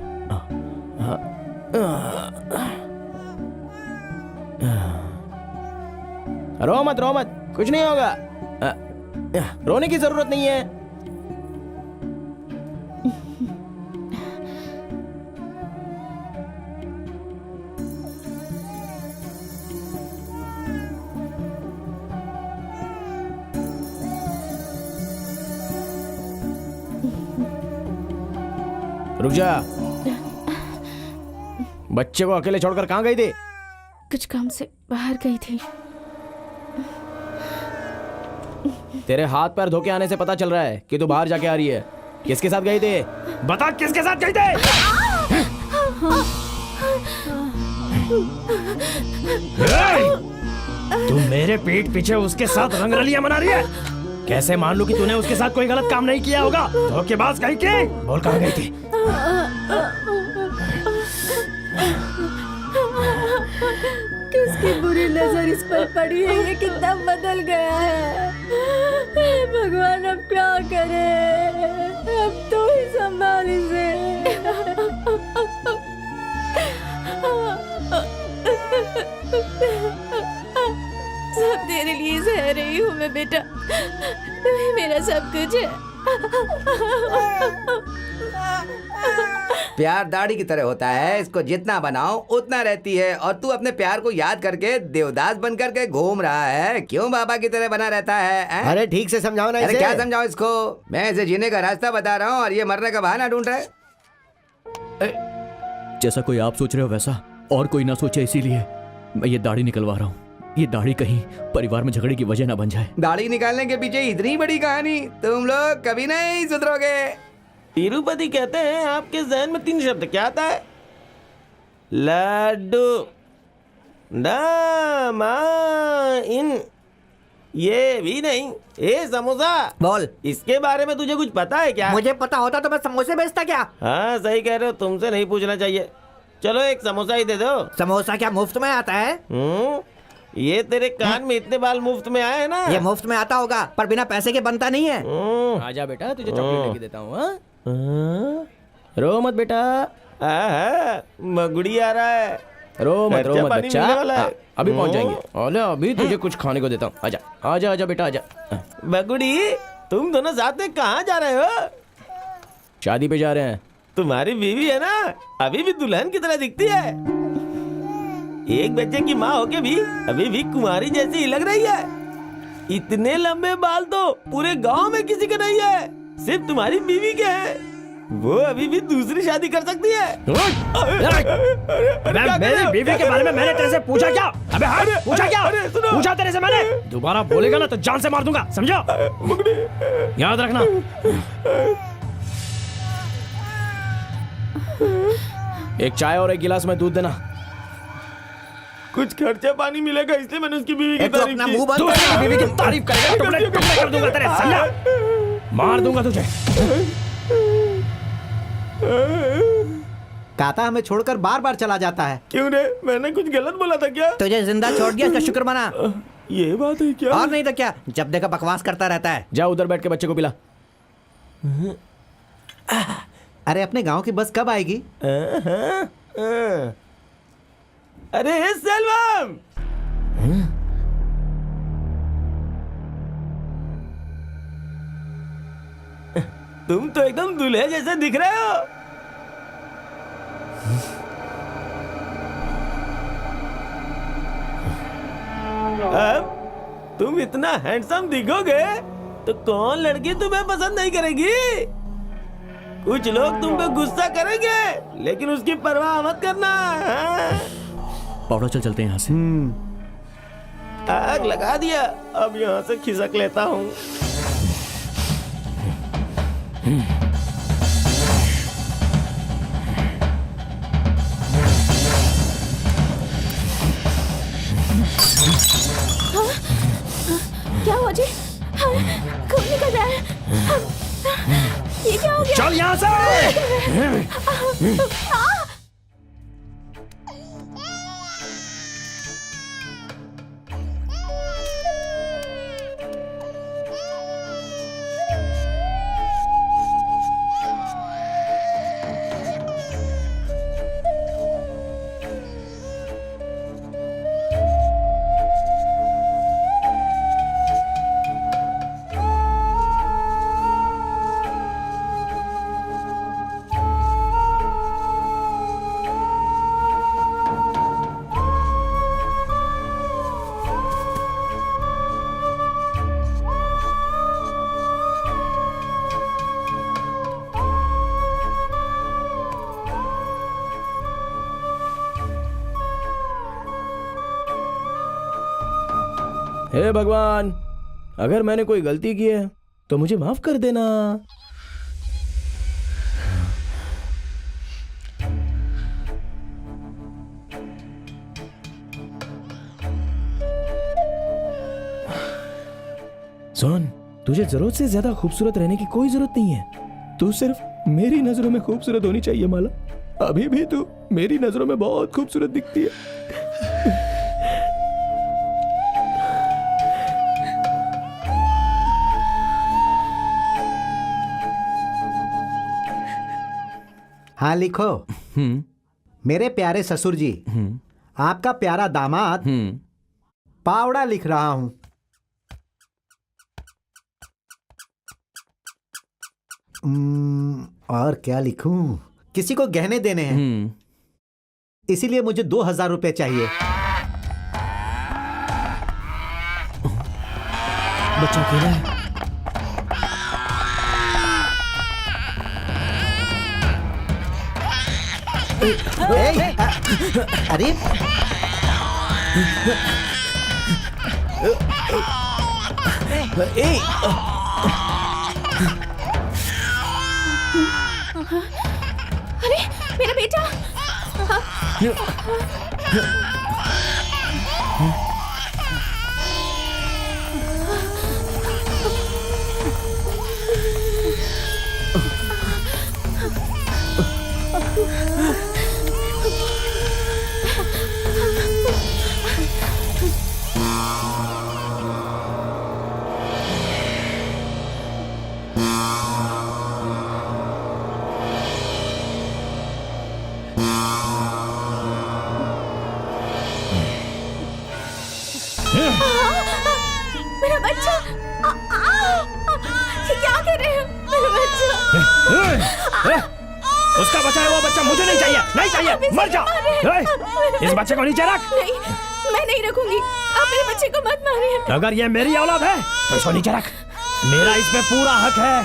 रो मत रो मत, कुछ नहीं होगा। रोने की जरूरत नहीं है। रुक जा। बच्चे को अकेले छोड़कर कहाँ गई थी? कुछ काम से बाहर गई थी। तेरे हाथ पैर धोके आने से पता चल रहा है कि तू बाहर जाके आ रही है। किसके साथ गई थी? बता, किसके साथ गई थी? तू मेरे पीठ पीछे उसके साथ रंगरलियां मना रही है। कैसे मान लूं कि तूने उसके साथ कोई गलत काम नहीं किया होगा? धोखेबाज कहीं के। बोल कहाँ गई थी? किसकी बुरी नजर इस पर पड़ी है? ये कितना बदल गया है। हे भगवान, अब क्या करे? अब तो ही संभाल इसे। सब तेरे लिए सह रही हूँ मैं बेटा, तू ही मेरा सब कुछ है। प्यार दाढ़ी की तरह होता है, इसको जितना बनाओ उतना रहती है। और तू अपने प्यार को याद करके देवदास बन करके घूम रहा है। क्यों बाबा की तरह बना रहता है? अरे ठीक से समझाओ ना अरे इसे। क्या समझाओ इसको? मैं इसे जीने का रास्ता बता रहा हूँ और ये मरने का बहाना ढूंढ रहा है। जैसा कोई आप सोच रहे हो वैसा और कोई ना सोचे, इसीलिए मैं ये दाढ़ी निकलवा रहा हूँ। ये दाढ़ी कहीं परिवार में झगड़े की वजह ना बन जाए। दाढ़ी निकालने के पीछे इतनी बड़ी कहानी, तुम लोग कभी नहीं सुधरोगे। तिरुपति कहते हैं आपके जहन में 3 शब्द क्या आता है? लड्डू, इन, ये भी नहीं, ए समोसा। बोल। इसके बारे में तुझे कुछ पता है क्या? मुझे पता होता तो मैं समोसे बेचता क्या? हाँ सही कह रहे हो, तुमसे नहीं पूछना चाहिए। चलो एक समोसा ही दे दो। समोसा क्या मुफ्त में आता है? ये तेरे कान में इतने बाल मुफ्त में आए हैं ना? ये मुफ्त में आता होगा पर बिना पैसे के बनता नहीं है। आजा बेटा, तुझे चॉकलेट लेके देता हूँ। रो मत बेटा। मगुड़ी आ रहा है। रो मत पानी बच्चा। मिलने वाला है। अभी पहुंच जाएंगे। ओले अभी तुझे कुछ खाने को देता हूँ। आजा आजा आजा बेटा आजा। मगुड़ी, तुम दोनों साथ में कहाँ जा रहे हो? शादी पे जा रहे हैं। तुम्हारी बीवी है ना, अभी भी दुल्हन की तरह दिखती है। एक बच्चे की माँ होके भी अभी भी कुंवारी जैसी ही लग रही है। इतने लंबे बाल तो पूरे गांव में किसी के नहीं है, सिर्फ तुम्हारी बीवी के हैं। वो अभी भी दूसरी शादी कर सकती है। मेरी बीवी के बारे में मैंने तेरे से पूछा क्या? अबे हाँ, पूछा क्या? पूछा तेरे से मैंने? दोबारा बोलेगा ना तो जान से मार दूंगा, समझो? याद रखना। एक चाय और एक गिलास में दूध देना। कुछ खर्चा पानी मिलेगा, इसलिए मैंने उसकी बीवी की तो तारीफ अपना की। मुंह बंद कर। बीवी की तारीफ करेगा, टुकड़े टुकड़े कर दूंगा तेरे, समझा? मार दूंगा तुझे। काता हमें छोड़कर बार बार चला जाता है। क्यों रे, मैंने कुछ गलत बोला था क्या? तुझे जिंदा छोड़ दिया, इसका शुक्र मना। ये बात है क्या? और नहीं तो क्या, जब देखा बकवास करता रहता है। जा उधर बैठ के बच्चे को पिला। अरे अपने गांव की बस कब आएगी? अरे सेल्वम, तुम तो एकदम दूल्हे जैसे दिख रहे हो। अब तुम इतना हैंडसम दिखोगे तो कौन लड़की तुम्हें पसंद नहीं करेगी? कुछ लोग तुम पे गुस्सा करेंगे, लेकिन उसकी परवाह मत करना। पाउडर चलते हैं यहाँ से। आग लगा दिया, अब यहाँ से खिसक लेता हूँ। क्या हुआ जी? खून निकल रहा है। ये क्या हो गया? चल यहाँ से। हे भगवान, अगर मैंने कोई गलती की है तो मुझे माफ कर देना। सुन, तुझे जरूरत से ज्यादा खूबसूरत रहने की कोई जरूरत नहीं है। तू सिर्फ मेरी नजरों में खूबसूरत होनी चाहिए माला। अभी भी तू मेरी नजरों में बहुत खूबसूरत दिखती है। हाँ लिखो। मेरे प्यारे ससुर जी, आपका प्यारा दामाद पावड़ा लिख रहा हूं। और क्या लिखूं? किसी को गहने देने हैं, इसीलिए मुझे 2000 रुपए चाहिए। बच्चा अकेला है। अरे अरे मेरा बेटा। मेरा बच्चा। ये क्या कर रहे हो? मेरा बच्चा। उसका बचाया हुआ बच्चा मुझे नहीं चाहिए, नहीं चाहिए, मर जा। इस बच्चे को नीचे रख। नहीं, मैं नहीं रखूंगी। आप मेरे बच्चे को मत मारिए। अगर ये मेरी औलाद है तो इसको नीचे रख। मेरा इस पे पूरा हक है।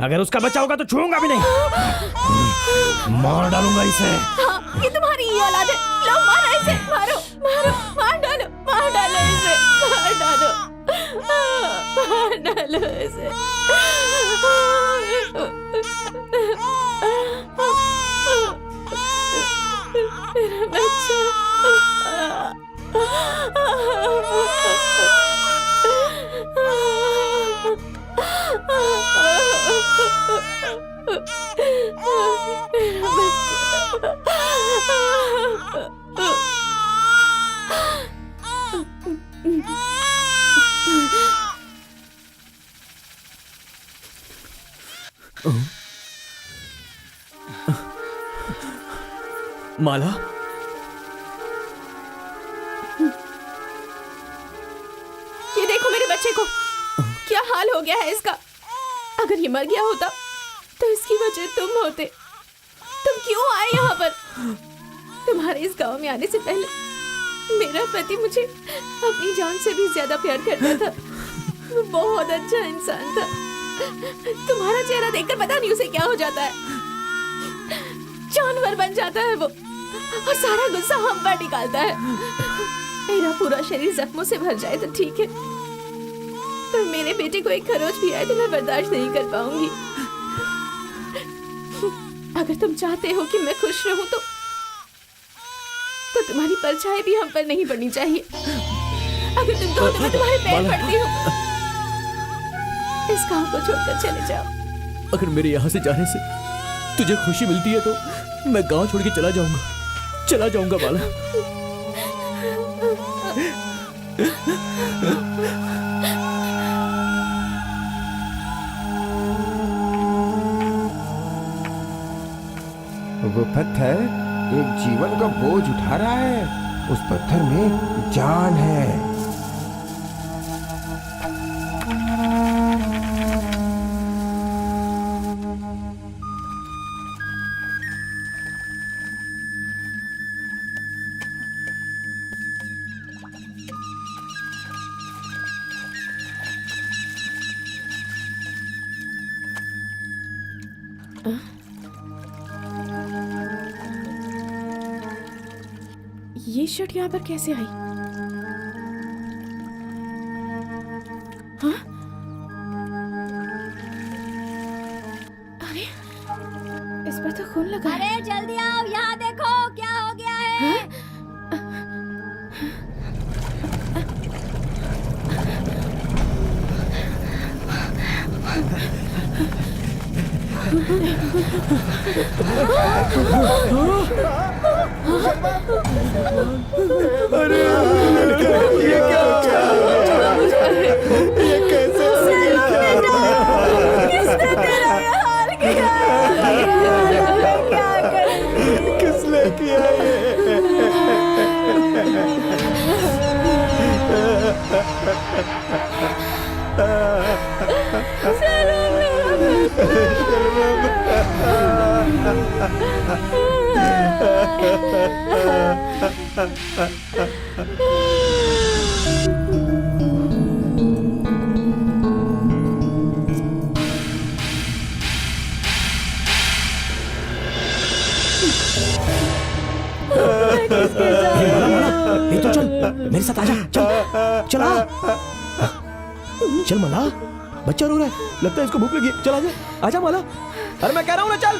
अगर उसका बच्चा होगा तो छूऊंगा भी नहीं, मार डालूंगा इसे। हाँ, ये तुम्हारी ही औलाद है। लो मारो इसे, मारो मारो, मार डालो, मार डालो इसे, मार डालो, मार डालो इसे। मेरा बच्चा। माला, ये देखो मेरे बच्चे को, क्या हाल हो गया है इसका। अगर ये मर गया होता तो इसकी वजह तुम होते। तुम क्यों आए यहाँ पर? तुम्हारे इस गांव में आने से पहले मेरा पति मुझे अपनी जान से भी ज्यादा प्यार करता था। वो बहुत अच्छा इंसान था। तुम्हारा चेहरा देखकर पता नहीं उसे क्या हो जाता है, जानवर बन जाता है वो, और सारा गुस्सा हम पर निकालता है। मेरा पूरा शरीर जख्मों से भर जाए तो ठीक है, पर मेरे बेटे को एक खरोच भी आए तो मैं बर्दाश्त नहीं कर पाऊंगी। अगर तुम चाहते हो कि मैं खुश रहूं तो तुम्हारी परछाई भी हम पर नहीं पड़नी चाहिए। अगर तुम कहो तो मैं तुम्हारे पैर पड़ती हूँ। इस गांव को छोड़कर चले जाओ। अगर मेरे यहाँ से जाने से तुझे खुशी मिलती है तो मैं गांव छोड़ के चला जाऊंगा माला। वो पत्थर एक जीवन का बोझ उठा रहा है। उस पत्थर में जान है। ये शर्ट यहाँ पर कैसे आई? हाँ? अरे इस पर तो खून लगा है। अरे जल्दी आओ, यहाँ देखो क्या हो गया है। किसने किया ये तो चल मेरे साथ आजा, चल चल आ। चल माला, बच्चा रो रहा है, लगता है इसको भूख लगी है। चल आजा, आजा माला। अरे मैं कह रहा हूँ ना, चल।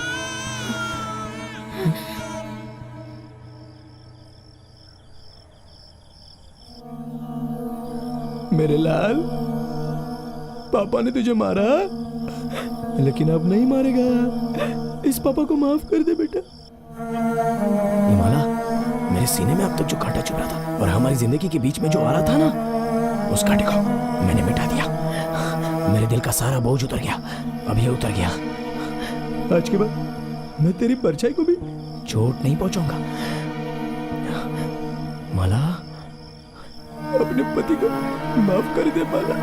मेरे लाल, पापा ने तुझे मारा, लेकिन अब नहीं मारेगा। इस पापा को माफ कर दे बेटा। ये माला, मेरे सीने में अब तक जो कांटा चुभ रहा था और हमारी जिंदगी के बीच में जो आ रहा था ना, उस कांटे को मैंने मिटा दिया। मेरे दिल का सारा बोझ उतर गया, अब ये उतर गया। आज के बाद मैं तेरी परछाई को भी चोट नहीं पहुंचाऊंगा। माला, अपने पति को माफ कर दे माला।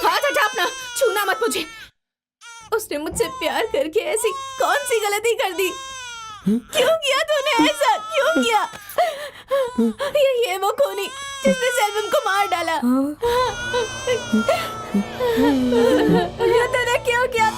हाथ हटा अपना, छूना मत मुझे। उसने मुझसे प्यार करके ऐसी कौन सी गलती कर दी? क्यों किया तूने ऐसा, क्यों किया? ये वो खूनी जिसने सेल्वम को मार डाला। ये तूने क्यों किया?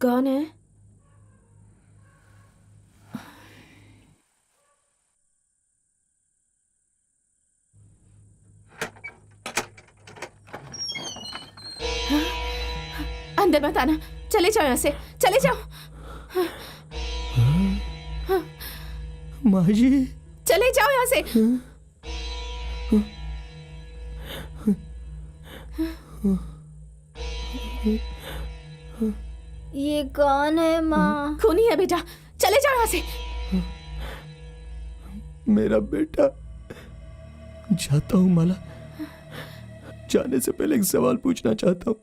कौन है? अंदर मत आना, चले जाओ यहाँ से, चले जाओ। माँ जी, चले जाओ यहाँ से। ये कौन है माँ? खूनी है बेटा, चले जाओ यहाँ से। मेरा बेटा। जाता हूँ माला। जाने से पहले एक सवाल पूछना चाहता हूँ।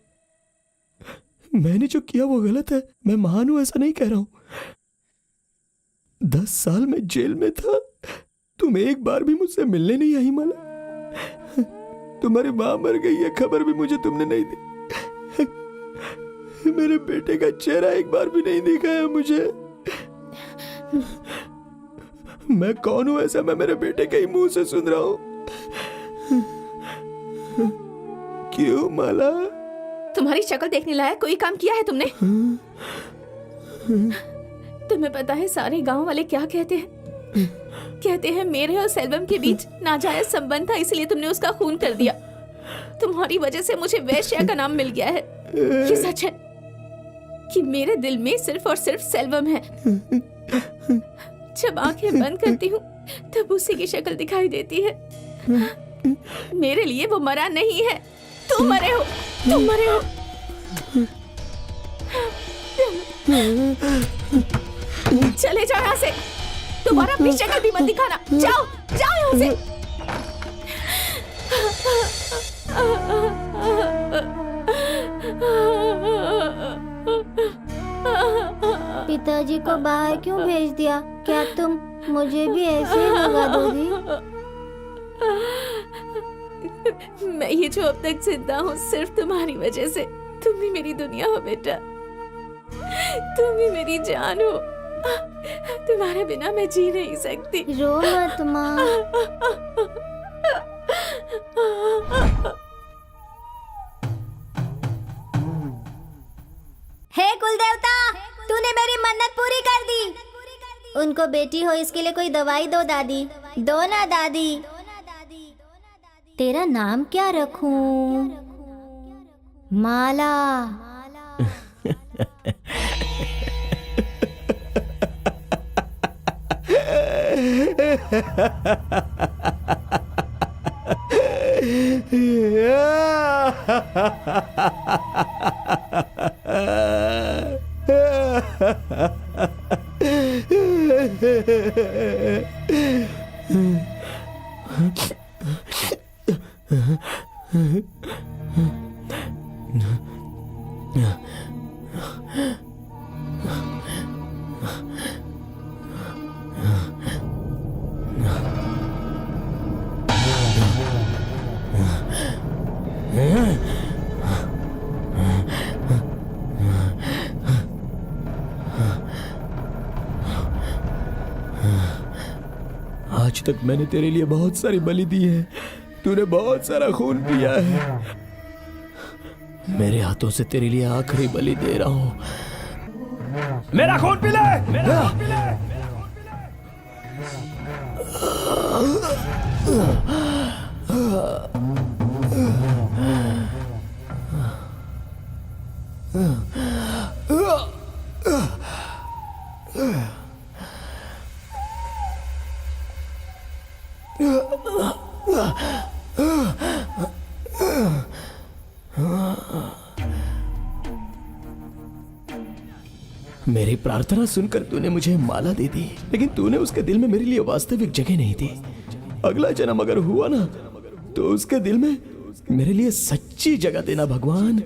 मैंने जो किया वो गलत है। मैं महान हूं ऐसा नहीं कह रहा हूं। 10 साल में जेल में था, तुम एक बार भी मुझसे मिलने नहीं आई माला। तुम्हारी माँ मर गई है खबर भी मुझे तुमने नहीं दी। मेरे बेटे का चेहरा एक बार भी नहीं दिखाया मुझे। मैं कौन हूं ऐसा मैं मेरे बेटे के ही मुंह से सुन रहा हूं। क्यों माला? तुम्हारी शक्ल देखने लायक कोई काम किया है तुमने? तुम्हें पता है सारे गांव वाले क्या कहते हैं? कहते हैं मेरे और सेल्वम के बीच नाजायज संबंध था, इसलिए तुमने उसका खून कर दिया। तुम्हारी वजह से मुझे वैश्या का नाम मिल गया है। ये सच है कि मेरे दिल में सिर्फ और सिर्फ सेल्वम है। जब आंखें बंद करती हूँ तब उसी की शक्ल दिखाई देती है। मेरे लिए वो मरा नहीं है, तुम मरे हो, तुम मरे हो। चले जाओ यहाँ से, तुम्हारा अपनी शक्ल भी मत दिखाना। जाओ जाओ यहाँ से। पिताजी को बाहर क्यों भेज दिया? क्या तुम मुझे भी ऐसे ही लगा दोगी? मैं ये जो अब तक जिंदा हूँ सिर्फ तुम्हारी वजह से। तुम ही मेरी दुनिया हो बेटा, तुम ही मेरी जान हो। तुम्हारे बिना मैं जी नहीं सकती। रो मत माँ। हे कुलदेवता, तूने मेरी मन्नत पूरी कर दी। उनको बेटी हो इसके लिए कोई दवाई दो दादी, दो ना दादी। तेरा नाम क्या रखूं? माला। आज तक मैंने तेरे लिए बहुत सारी बलि दी है, तूने बहुत सारा खून पिया है। मेरे हाथों से तेरे लिए आखिरी बलि दे रहा हूं। मेरा खून पी ले, मेरा खून पी ले। मेरी प्रार्थना सुनकर तूने मुझे माला दे दी, लेकिन तूने उसके दिल में मेरे लिए वास्तविक जगह नहीं दी। अगला जन्म अगर हुआ ना तो उसके दिल में मेरे लिए सच्ची जगह देना भगवान।